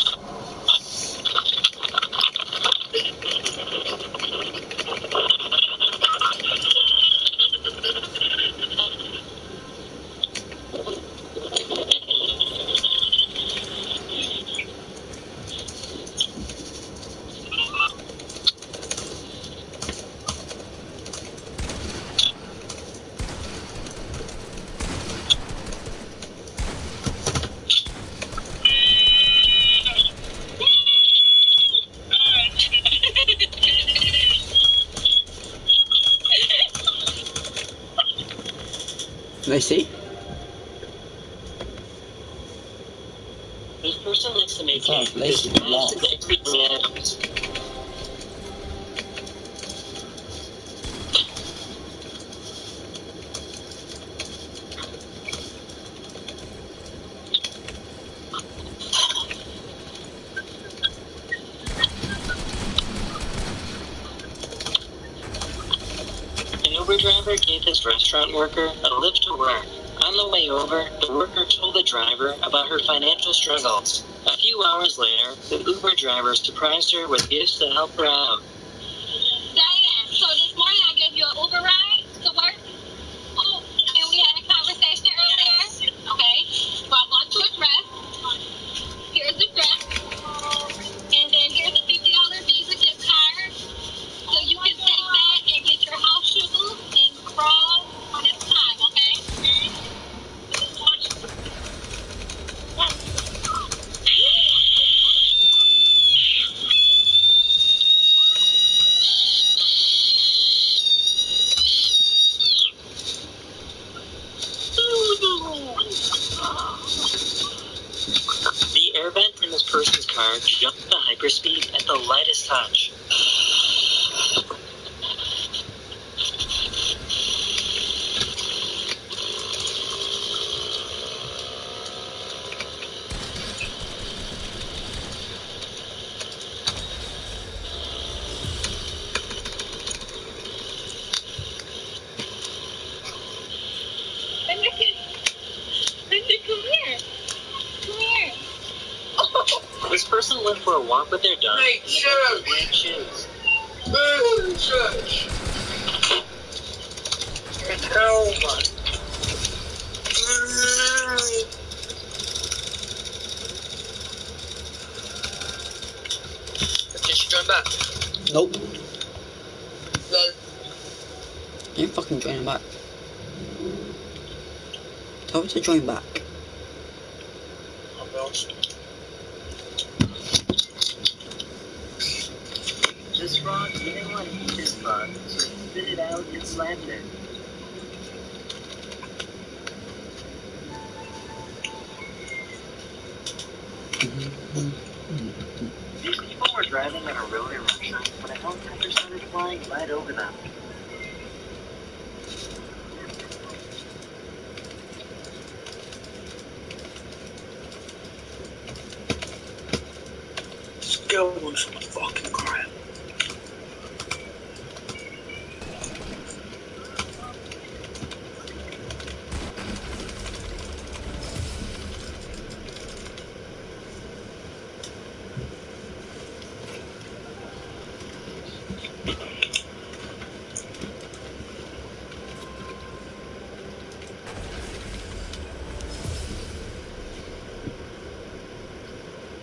Lacey? This person likes to make Oh, Lacey, this wow. massive experience. An Uber driver gave his restaurant worker a lift to work. On the way over, the worker told the driver about her financial struggles. A few hours later, the Uber driver surprised her with gifts to help her out. Diane, so this morning I gave you an Uber ride to work. Oh, and we had a conversation earlier. Okay, so I bought you a dress. Here's the dress. And then here's a $50 Visa gift card. So you can take that and get your house shoes and crawl when it's time, okay? The air vent in this person's car jumped to hyperspeed at the lightest touch. Linda, come here. Come here. This person went for a walk with their dog. Hey, and wearing shoes. Church. Hell, man. Did she join back? Nope. No. You ain't fucking joining back. Tell her to join back. I'll be honest. This frog didn't want to eat his bug, so he spit it out and slammed it. These people were driving on a road in Russia when a helicopter started flying right over them. This girl wants some fucking crap.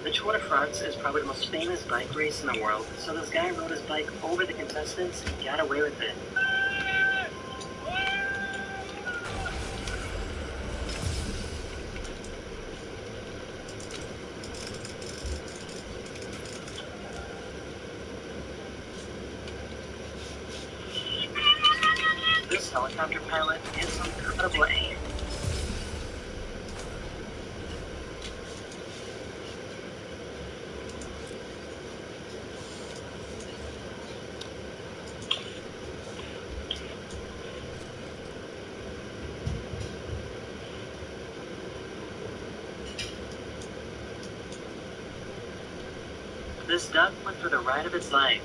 The Tour de France is probably the most famous bike race in the world, so this guy rode his bike over the contestants and got away with it. This helicopter pilot has some incredible aim. This duck went for the ride of its life.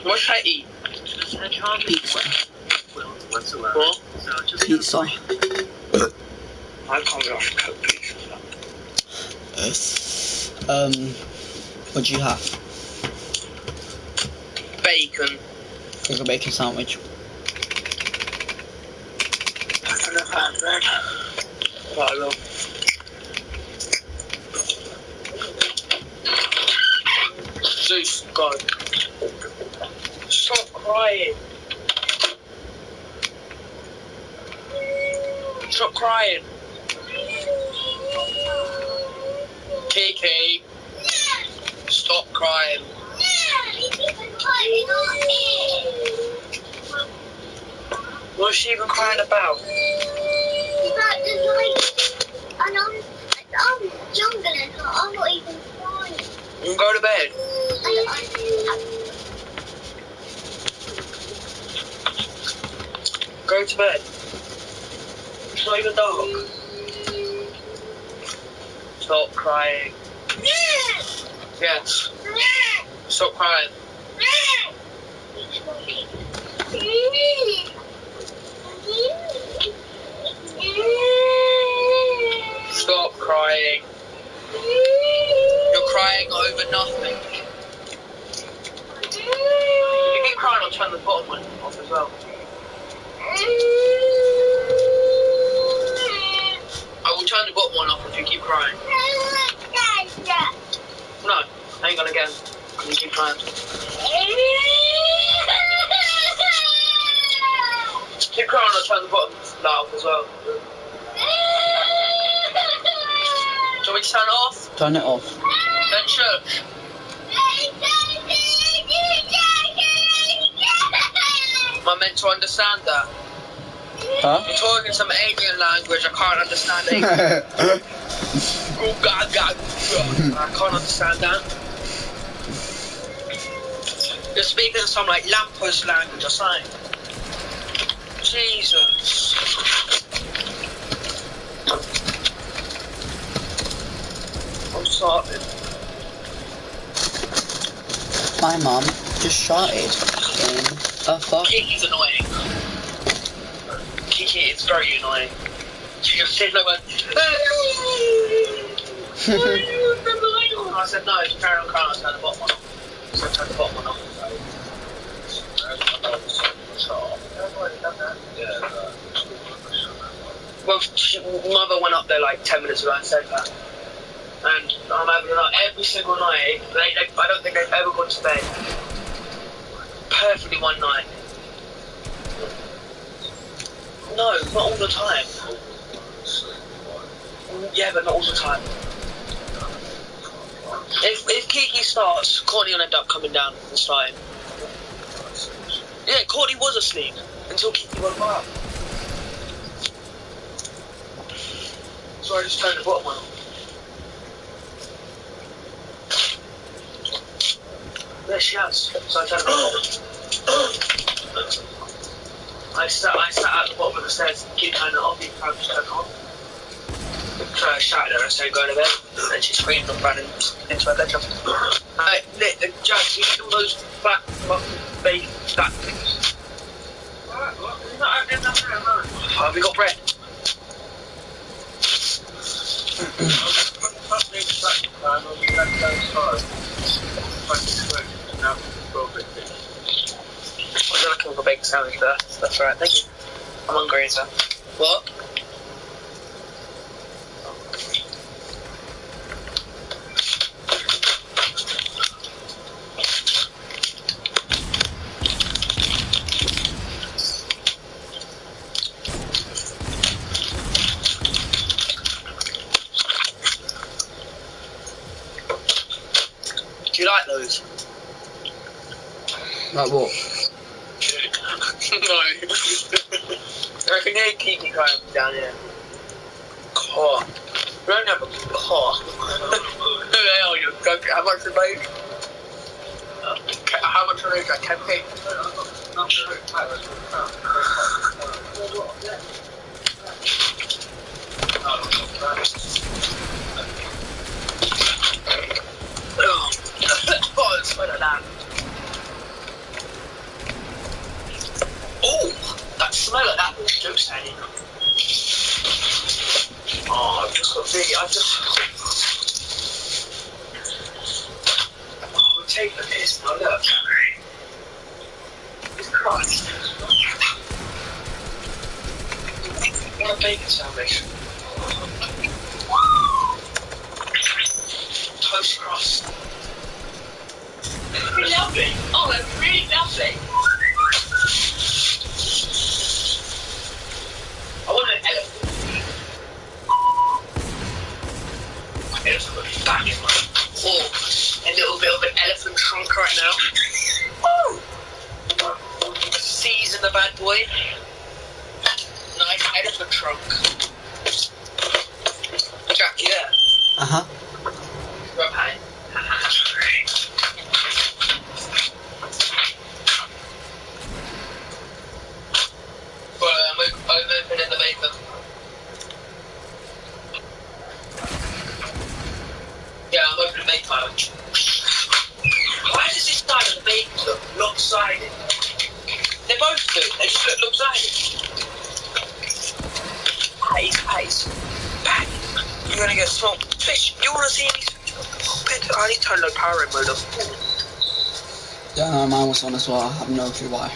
What should I eat? This hedgehog Pizza. whatsoever. What? So just Pizza. I can't be off cooked pizza. What do you have? Bacon. Like a bacon sandwich. I don't know how bread. But I will. Zeus, God. Stop crying. Stop crying. Kiki. Stop crying. What's she even crying about? I'm younger than her. I'm not even crying. You can go to bed. Go to bed. It's not even dark. Stop crying. Yes. Stop crying. Stop crying. You're crying over nothing. If you keep crying, I'll turn the bottom one off as well. I will turn the bottom one off if you keep crying. No, hang on again. You keep crying. Keep crying, I'll turn the bottom off as well. Do you want me to turn it off? Turn it off. Then shush. Am I meant to understand that? Huh? You're talking some alien language, I can't understand it. Oh, God. I can't understand that. You're speaking some like lamppost language or something. Jesus. I'm sorry. My mum just shouted in a fuck. Kiki's annoying. Kiki is very annoying. She just sits there going, I said, no, it's carry on crying, I'll turn the bottom one off. So I turned the bottom one off. Well, mother went up there like 10 minutes ago and said that. And I'm having like every single night, I don't think they've ever gone to bed perfectly one night. No, not all the time. Yeah, but not all the time. If Kiki starts, Courtney will end up coming down and starting. Yeah, Courtney was asleep until Kiki woke up. So I just turned the bottom one on. Yeah, she has. So I turned the bottom. I sat at the bottom of the stairs and keep turning it off, even if I just turn it on. So I shouted at her and said, go to bed. And she screamed and ran into her bedroom. Jack, you see all those fat baked fat things? Have we got bread? I'm looking for a bacon sandwich there. That's alright, thank you. I'm hungry as well. What? Do you like those? Like what? No. I can hear Kiki crying down here. Car. We don't have a car. Who the hell are you? How much are they? How much are they? 10p? Oh, smell of that. Oh, that smell of that was juice adding. Oh, I've just got really, oh, we're taking a piss now, look. Christ. What a bacon sandwich. Toast crust. Really lovely. Oh, that's really lovely. I want an elephant. My elephant would be back in my a little bit of an elephant trunk right now. Oh! Season the bad boy. Nice elephant trunk. Jack, you there? Uh-huh. Rub hand. Well, I'm opening the bacon. Yeah, I'm opening the bacon. Why does this side of the bacon look lopsided? They both do. They just look lopsided. Pace. Back. You're gonna get smoked. Fish, you wanna see me? I need to turn low power mode off. Yeah, no, mine was on as well. I have no clue why.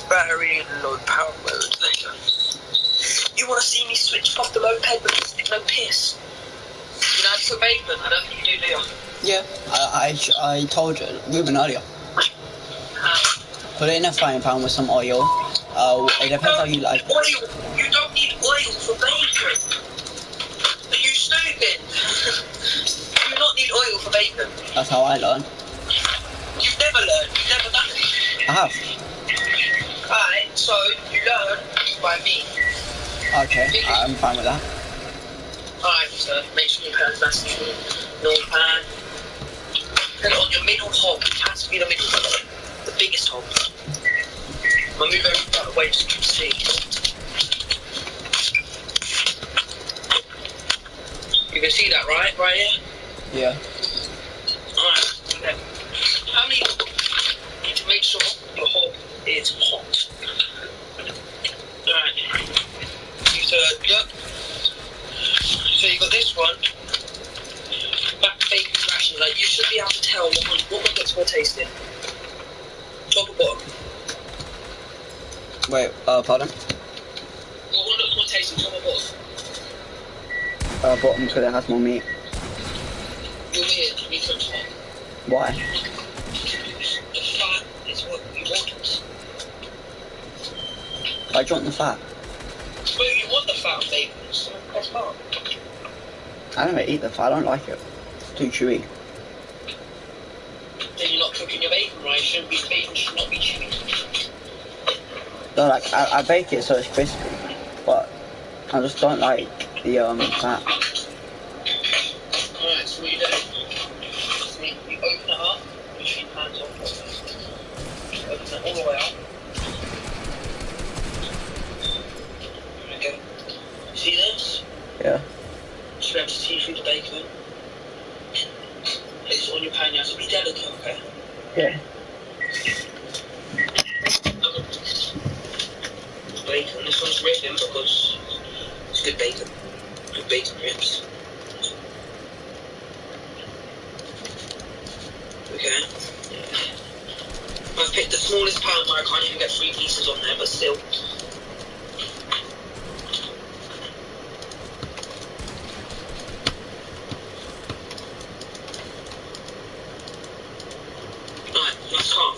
Battery in low power mode. There you go. You wanna see me switch off the moped because there's no piss? You know how to cook bacon? I don't think you do you? Yeah, I told Ruben earlier. Put it in a frying pan with some oil. It depends how you like it. Oil. You don't need oil for bacon. Are you stupid? You do not need oil for bacon. That's how I learned. You've never learned. You've never done it. I have. Alright, so you learn by me. Okay, I'm fine with that. Alright, so make sure your pan's nice and clean. Normal pan. Then on your middle hob, it has to be the middle hob. The biggest hob. I'm gonna move everything out of the way so you can see. You can see that, right? Right here? Yeah. Alright, okay. How many? You need to make sure your hob is hot. Alright. Look. So you got this one. Back bacon rashers. Like you should be able to tell what one gets more tasty. Top or bottom? Wait, pardon? What one looks more tasty, top or bottom? Bottom because it has more meat. You're weird, meat on top. Why? The fat is what you want. Why do you want the fat? Well, you want the fat of bacon, so that's fine. I don't eat the fat, I don't like it. It's too chewy. Then you're not cooking your bacon right, bacon should not be chewy. No, like, I bake it so it's crispy, but I just don't like the fat. Alright, so what you do? So you open it up, push your hands off. Open it all the way up. There we go. See this? Yeah. Just be able to see through the bacon. It's on your pan, you have to be delicate, okay? Yeah. Bacon, this one's ripping because it's good bacon. Good bacon rips. Okay. I've picked the smallest pan where I can't even get 3 pieces on there, but still. Alright, let's talk.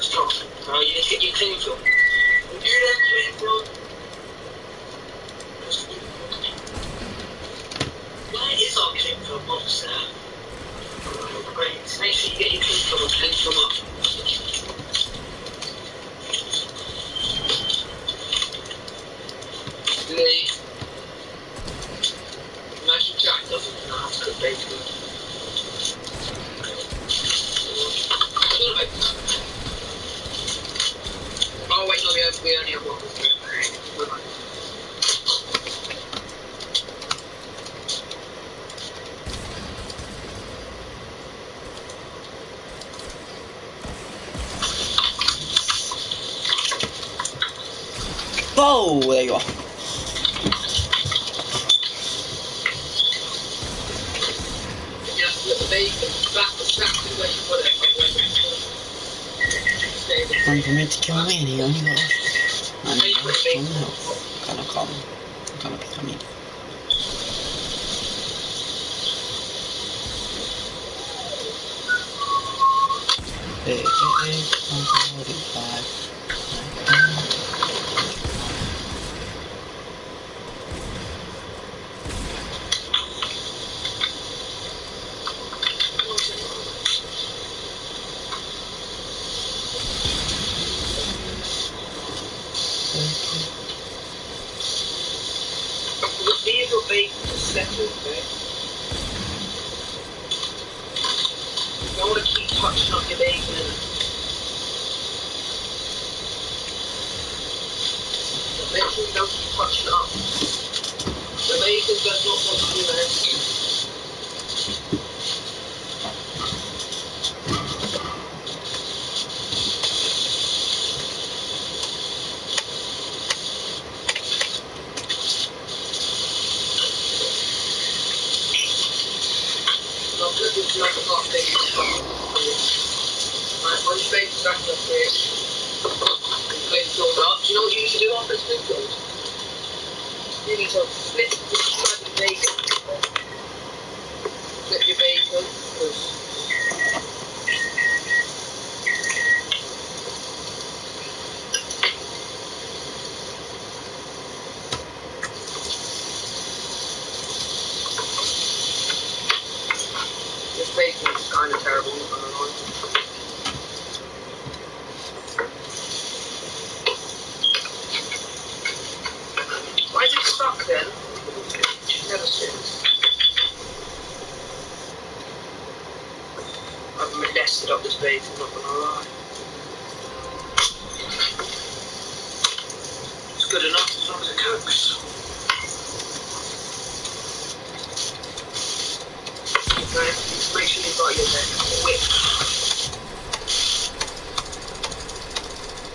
Alright, you need to get your clean film. You then clean film. Where is our clean film box there? Great, make sure you get your clean film and clean film up. Lee. Imagine Jack doesn't know how to cook bacon. Oh, there you are. Just put the bacon back exactly where you put it. And for me to kill me, and he only got off. And he lost on health. Kinda calm. Kinda becoming. Hey, 45. Leave your bacon to settle, okay? You don't want to keep touching up your bacon in it. Make sure you don't keep touching it up. The bacon does not want to do that. I'll put this like a hot bacon. Right, once your bacon's back up here, going to build up. Do you know what you need to do after it's been filled? You need to flip the side of the bacon. Flip your bacon, because this bacon is kind of terrible, not gonna lie. Why is it stuck then? It never sticks. I've molested up this bacon, not gonna lie. It's good enough as long as it cooks. Right, make sure you've got your whip.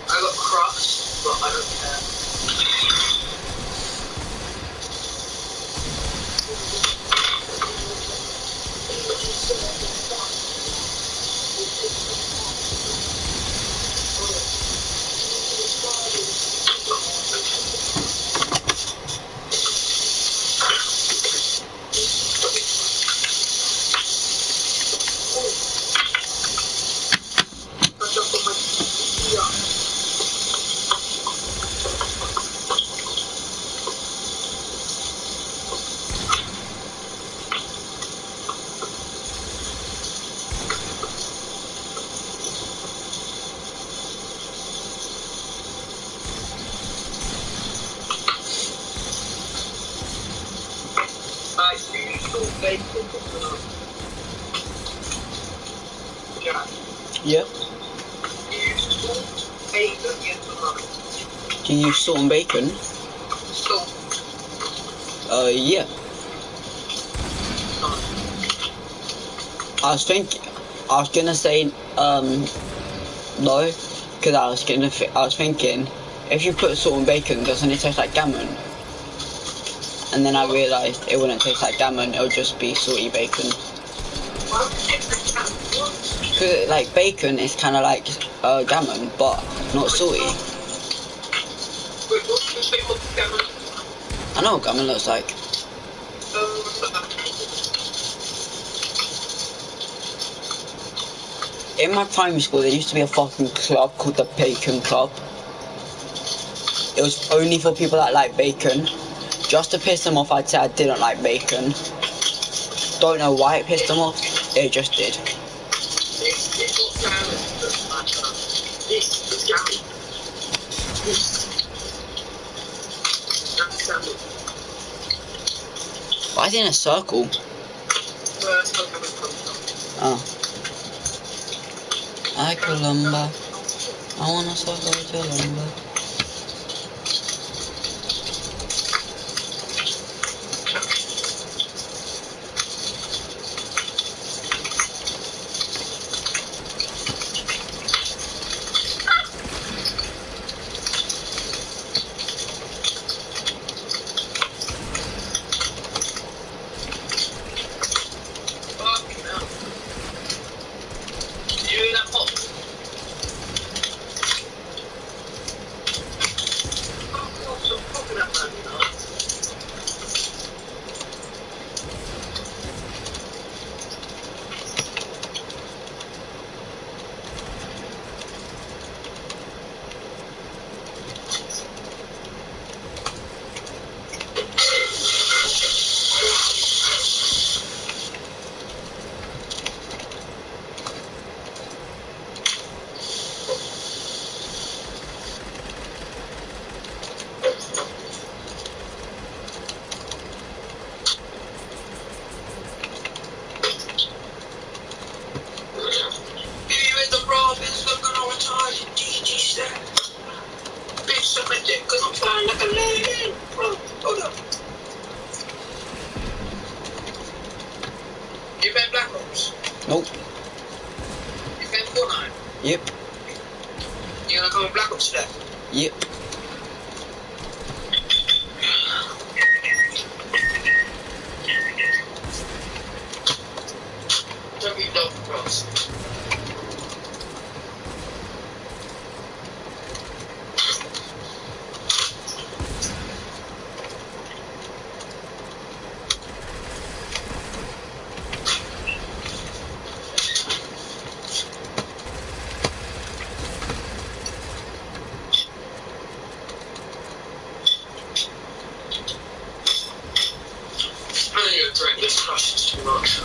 I got crust, but I don't care. Do you salt bacon or not? Yeah. Yeah. Do you salt bacon, yes or no? Do you use salt and bacon? Salt. Yeah. No. I was gonna say, no, because I was thinking, if you put salt and bacon, doesn't it taste like gammon? And then I realised it wouldn't taste like gammon, it would just be salty bacon. Because, like, bacon is kind of like gammon, but not salty. I know what gammon looks like. In my primary school, there used to be a fucking club called the Bacon Club. It was only for people that like bacon. Just to piss them off, I'd say I didn't like bacon. Don't know why it pissed them off, it just did. Why is it in a circle? Oh. I Columba. I wanna circle to lumber. Nope. You playing Fortnite? Yep. You gonna come on Black Ops today? Yep. Don't be dumb, bros. I need to drink this crush, it's too much.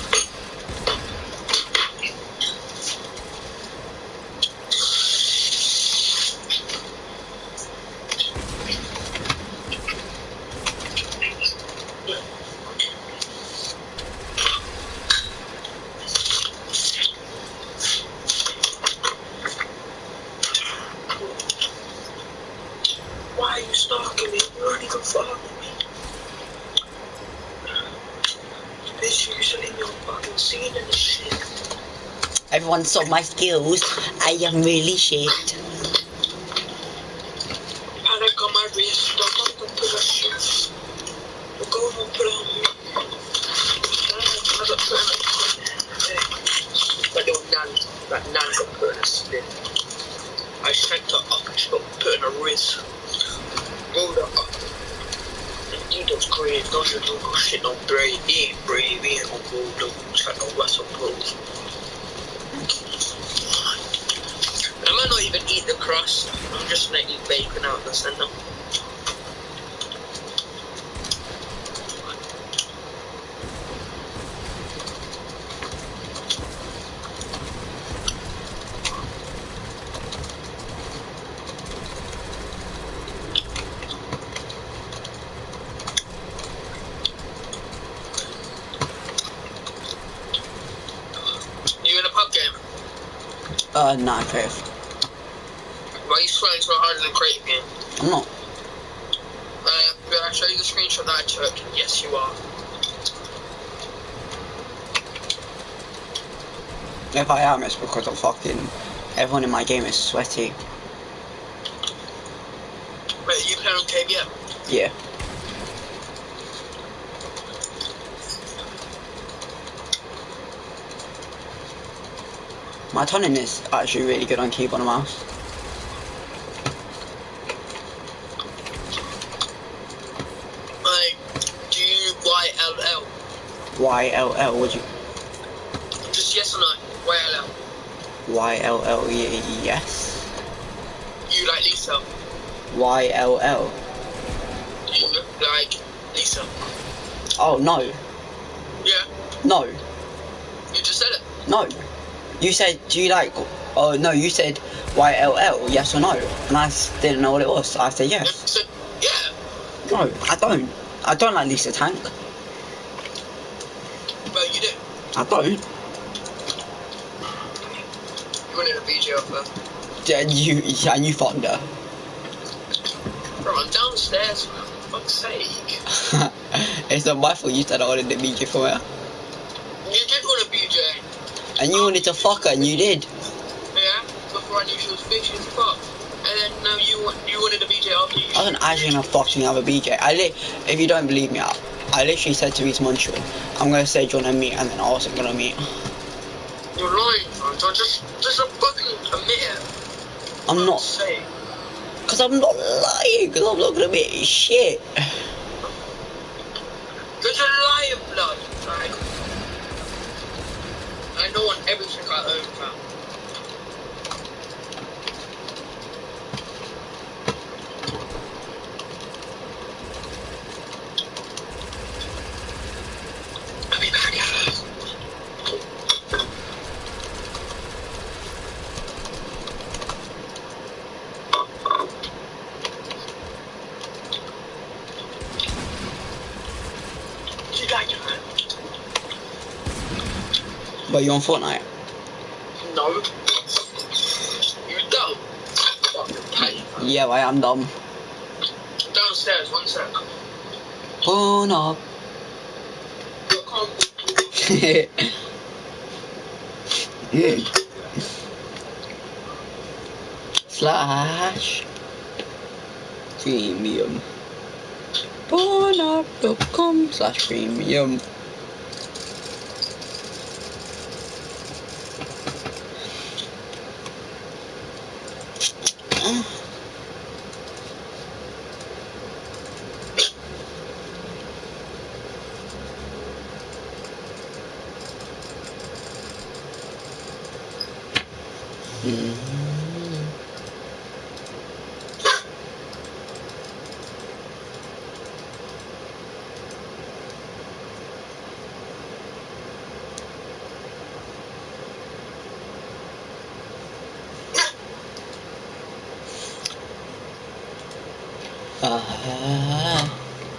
Why are you stalking me? You already confirmed me. Bitch, you should in your fucking scene and shit. Everyone saw my skills. I am really shit. Panic on my wrist. Don't put that shit. Don't go and put it on me. I got put in a that little nan, that nan got put in a spin. I shanked her up and she got put in a wrist. Rolled her up. And he does great. Those are no shit, no brave. He ain't brave. He ain't on road. Don't chat no wrestle pose. I might not even eat the crust. I'm just gonna eat bacon out the center. You in a pub game? Nah, Trev. Why are you sweating so hard in the crate game? I'm not. Did I show you the screenshot that I took? Yes, you are. If I am, it's because of fucking everyone in my game is sweaty. Wait, you play on KBM? Yeah. My turning is actually really good on keyboard and mouse. Like, do you YLL? YLL, would you? Just yes or no? YLL. YLL, yes. You like Lisa? YLL. You like Lisa? Oh, no. Yeah. No. You just said it. No. You said, do you like... Oh, no, you said YLL, yes or no? And I didn't know what it was, so I said yes. So, yeah. No, I don't. I don't like Lisa Tank. Well, you do. I don't. You wanted a BJ off her. Yeah, and you found her. Bro, I'm downstairs, man. For fuck's sake. It's not my fault you said I wanted the BJ from her. You did want a BJ. And you wanted to fuck her, and you did. Yeah, before I knew she was fishy as fuck. And then now you wanted a BJ after you. I wasn't actually gonna fucking have a BJ. If you don't believe me, I literally said to Reese Munchell, I'm gonna say, do you wanna meet? And then I wasn't gonna meet. You're lying, man. So just fucking admit it. I'm not. Say. Cause I'm not lying. Cause I'm not gonna admit shit. You're a liar, blood. Like, I know on everything I own, fam. I'll be back. You got your man. But you on Fortnite? No. You dumb. Fucking pay. Yeah, I am dumb. Downstairs, 1 sec. Phone up. You'll come. Slash premium. Pornhub.com/premium.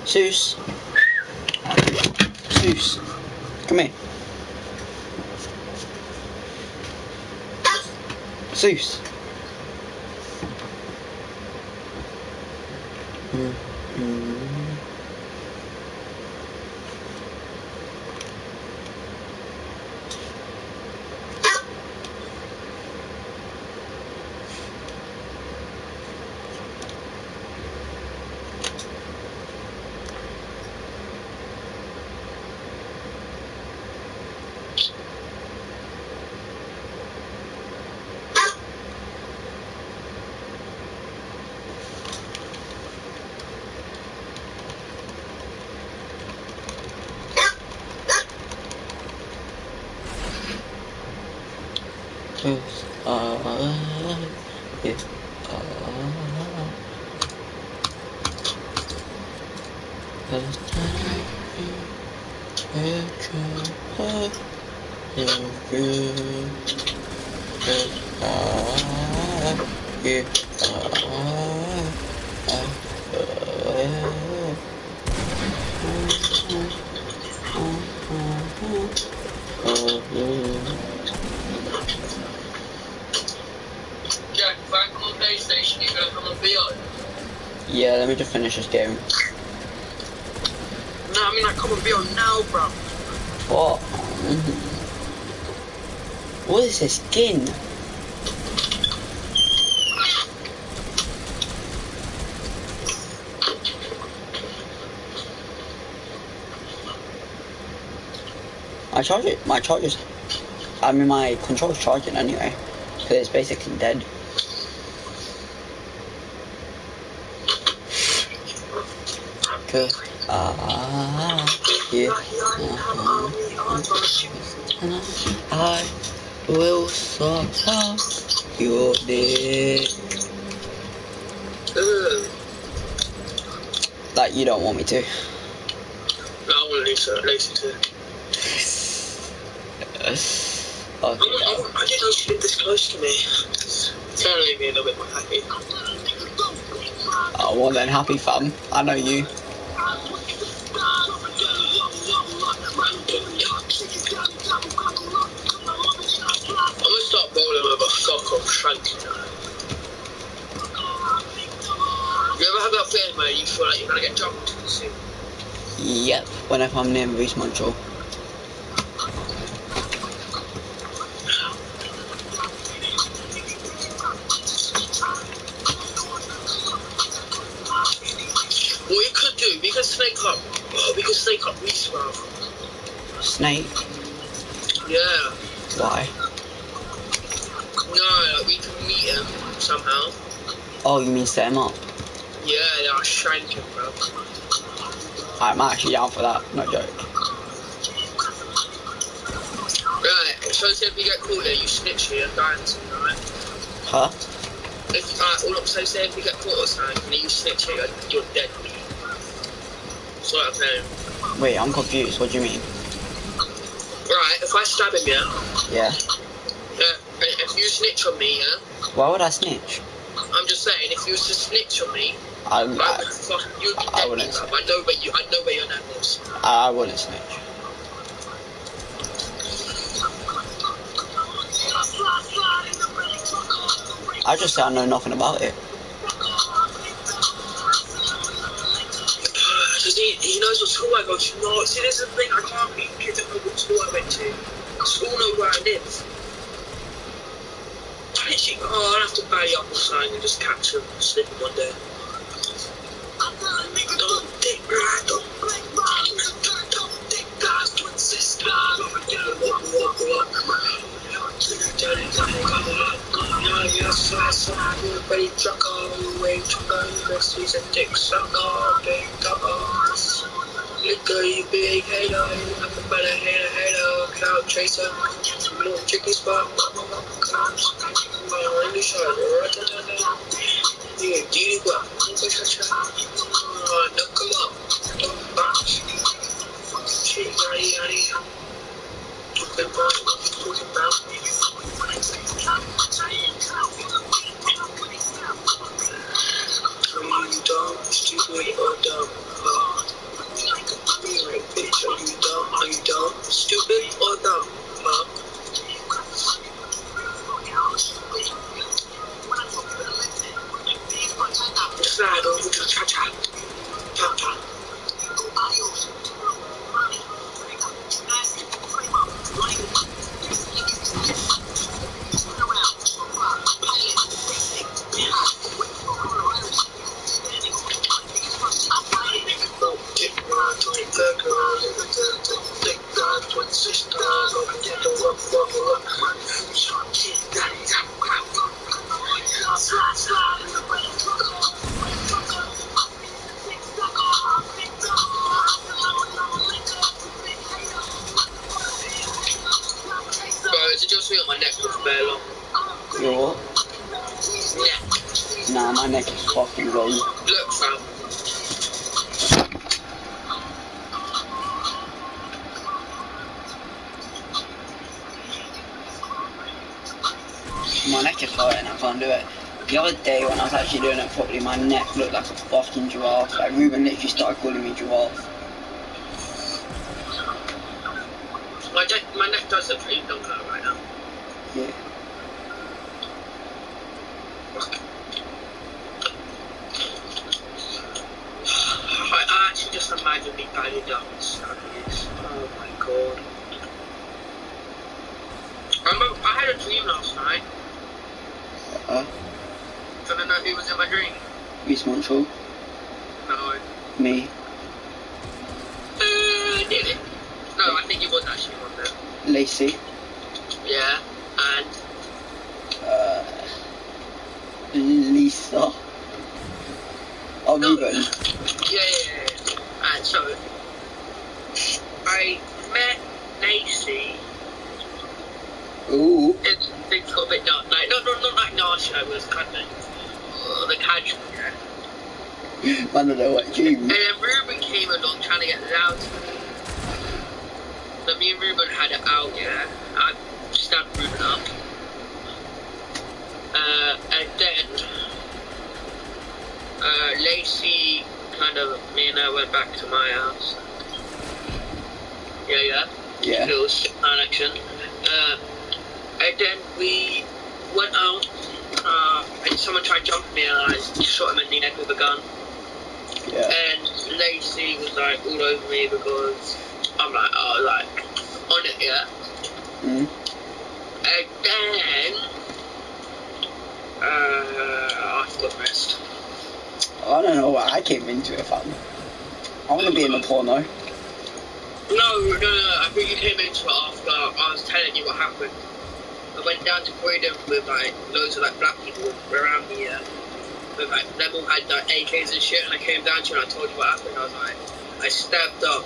Zeus. Zeus. Come here. Zeus. Jack, if I come on PlayStation, you're gonna come on VR? Yeah, let me just finish this game. No, I mean like come on VR now, bro. What? What is this skin? My controller's charging anyway, because it's basically dead. I will suck your dick. Like you don't want me to. No, I want Lisa to. Okay. I didn't know she lived this close to me. It's gonna make me a little bit more happy. Oh, well then, happy fam. I know you. I'm gonna start bowling with a sock or shank. You ever have that feeling where you feel like you're gonna get jumped soon? Yep, whenever I'm near Reese Montreal. What you could do, we could snake up Reese, bro. Snake? Yeah. Why? No, like we can meet him somehow. Oh, you mean set him up? Yeah, I'll shank him, bro. I'm actually down for that, no joke. Right, so say if we get caught there, you snitch me and die and something, right? Huh? All I'm saying, say if we get caught or something, and you snitch it, you're dead. That's what I'm saying. Wait, I'm confused, what do you mean? Right, if I stab him, Yeah. If you snitch on me, Why would I snitch? I'm just saying, if you was to snitch on me, I you'd be dead, wouldn't. bruv. I know where your name is. I wouldn't snitch. I just say I know nothing about it. He knows what school I go to. No, see, this is the thing. I can't meet kids that know what school I went to. School know where I live. Literally, oh, I'll have to buy up or something and just catch him, slip him one day. Don't think right, don't think that's twin sister. Yes, everybody truck all way to go. Best is a dick sucker, big dogs. Liquor, you big hater, nothing but a hater, cloud chaser. Little tricky spot, you shot, you do what? No, come up, don't bounce. Shit, yaddy. Talking about. Are you dumb, stupid, or dumb? Right, bitch, are you dumb? Are you dumb, stupid, or dumb? Slide over to cha-cha, cha-cha. Is it just me or my neck looks bare long? Your what? Neck. Nah, my neck is fucking long. Look, fam. My neck is hurting, I can't do it. The other day when I was actually doing it properly, my neck looked like a fucking giraffe. Like Ruben literally started calling me giraffe. My neck does look pretty long right now. Yeah. I actually just imagine me belly down Saturdays. Oh my god. I had a dream last night. Do you know who was in my dream? Reese Montreal. No. Me. Did it? No, I think it was actually one there. Lacey. Yeah, and Lisa. Oh, no. Ruben. Yeah. And so I met Lacey. Ooh. Things got a bit dark. Like, not like nasty. It was kind of the casual. Yeah. I don't know what dream. And then Ruben came along trying to get loud to me. So me and Ruben had it out, yeah. I stabbed Ruben up. And then Lacey me and her went back to my house. Yeah. Little man action. And then we went out, and someone tried jumping me, and I shot him in the head with a gun. Yeah. And Lacey was like all over me because I'm like, on it, yeah. Mm. And then I forgot the rest. I don't know why I came into it, fam. I want to be in a porno. No, I think you came into it after I was telling you what happened. I went down to Croydon with like loads of like black people around me, with like them all had like AKs and shit, and I came down to you and I told you what happened. I was like, I stabbed up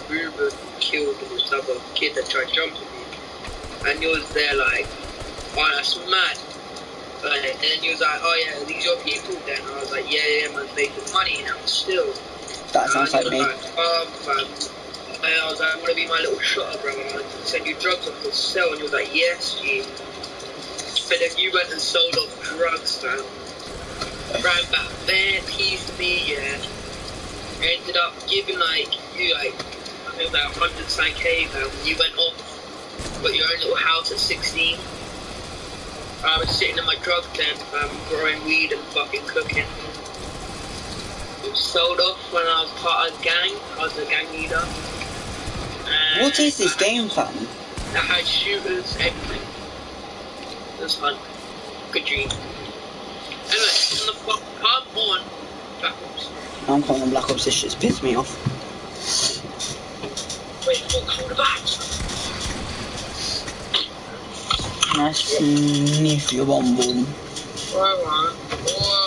Ruben, killed this other kid that tried jumping me, and you was there like, oh, that's mad. And then you was like, oh yeah, these your people then? And I was like, yeah, man's making money now still. That sounds like me. Fam. And I was like, I want to be my little shutter, bro. I want to send you drugs off the cell. And you was like, yes, G. But then you went and sold off drugs, fam. Ran back bare piece of me, yeah. Ended up giving you I think it was like 100k, fam. You went off, got your own little house at 16. I was sitting in my drug den, growing weed and fucking cooking. Sold off when I was part of the gang. I was a gang leader. And What is this game, fam? I had shooters, everything. It was fun. Good dream. Anyway, on the fuck, come on. Black Ops. I'm calling on Black Ops, this shit's pissed me off. Wait, fuck, hold the back. Nice sniff your bum bum. Alright.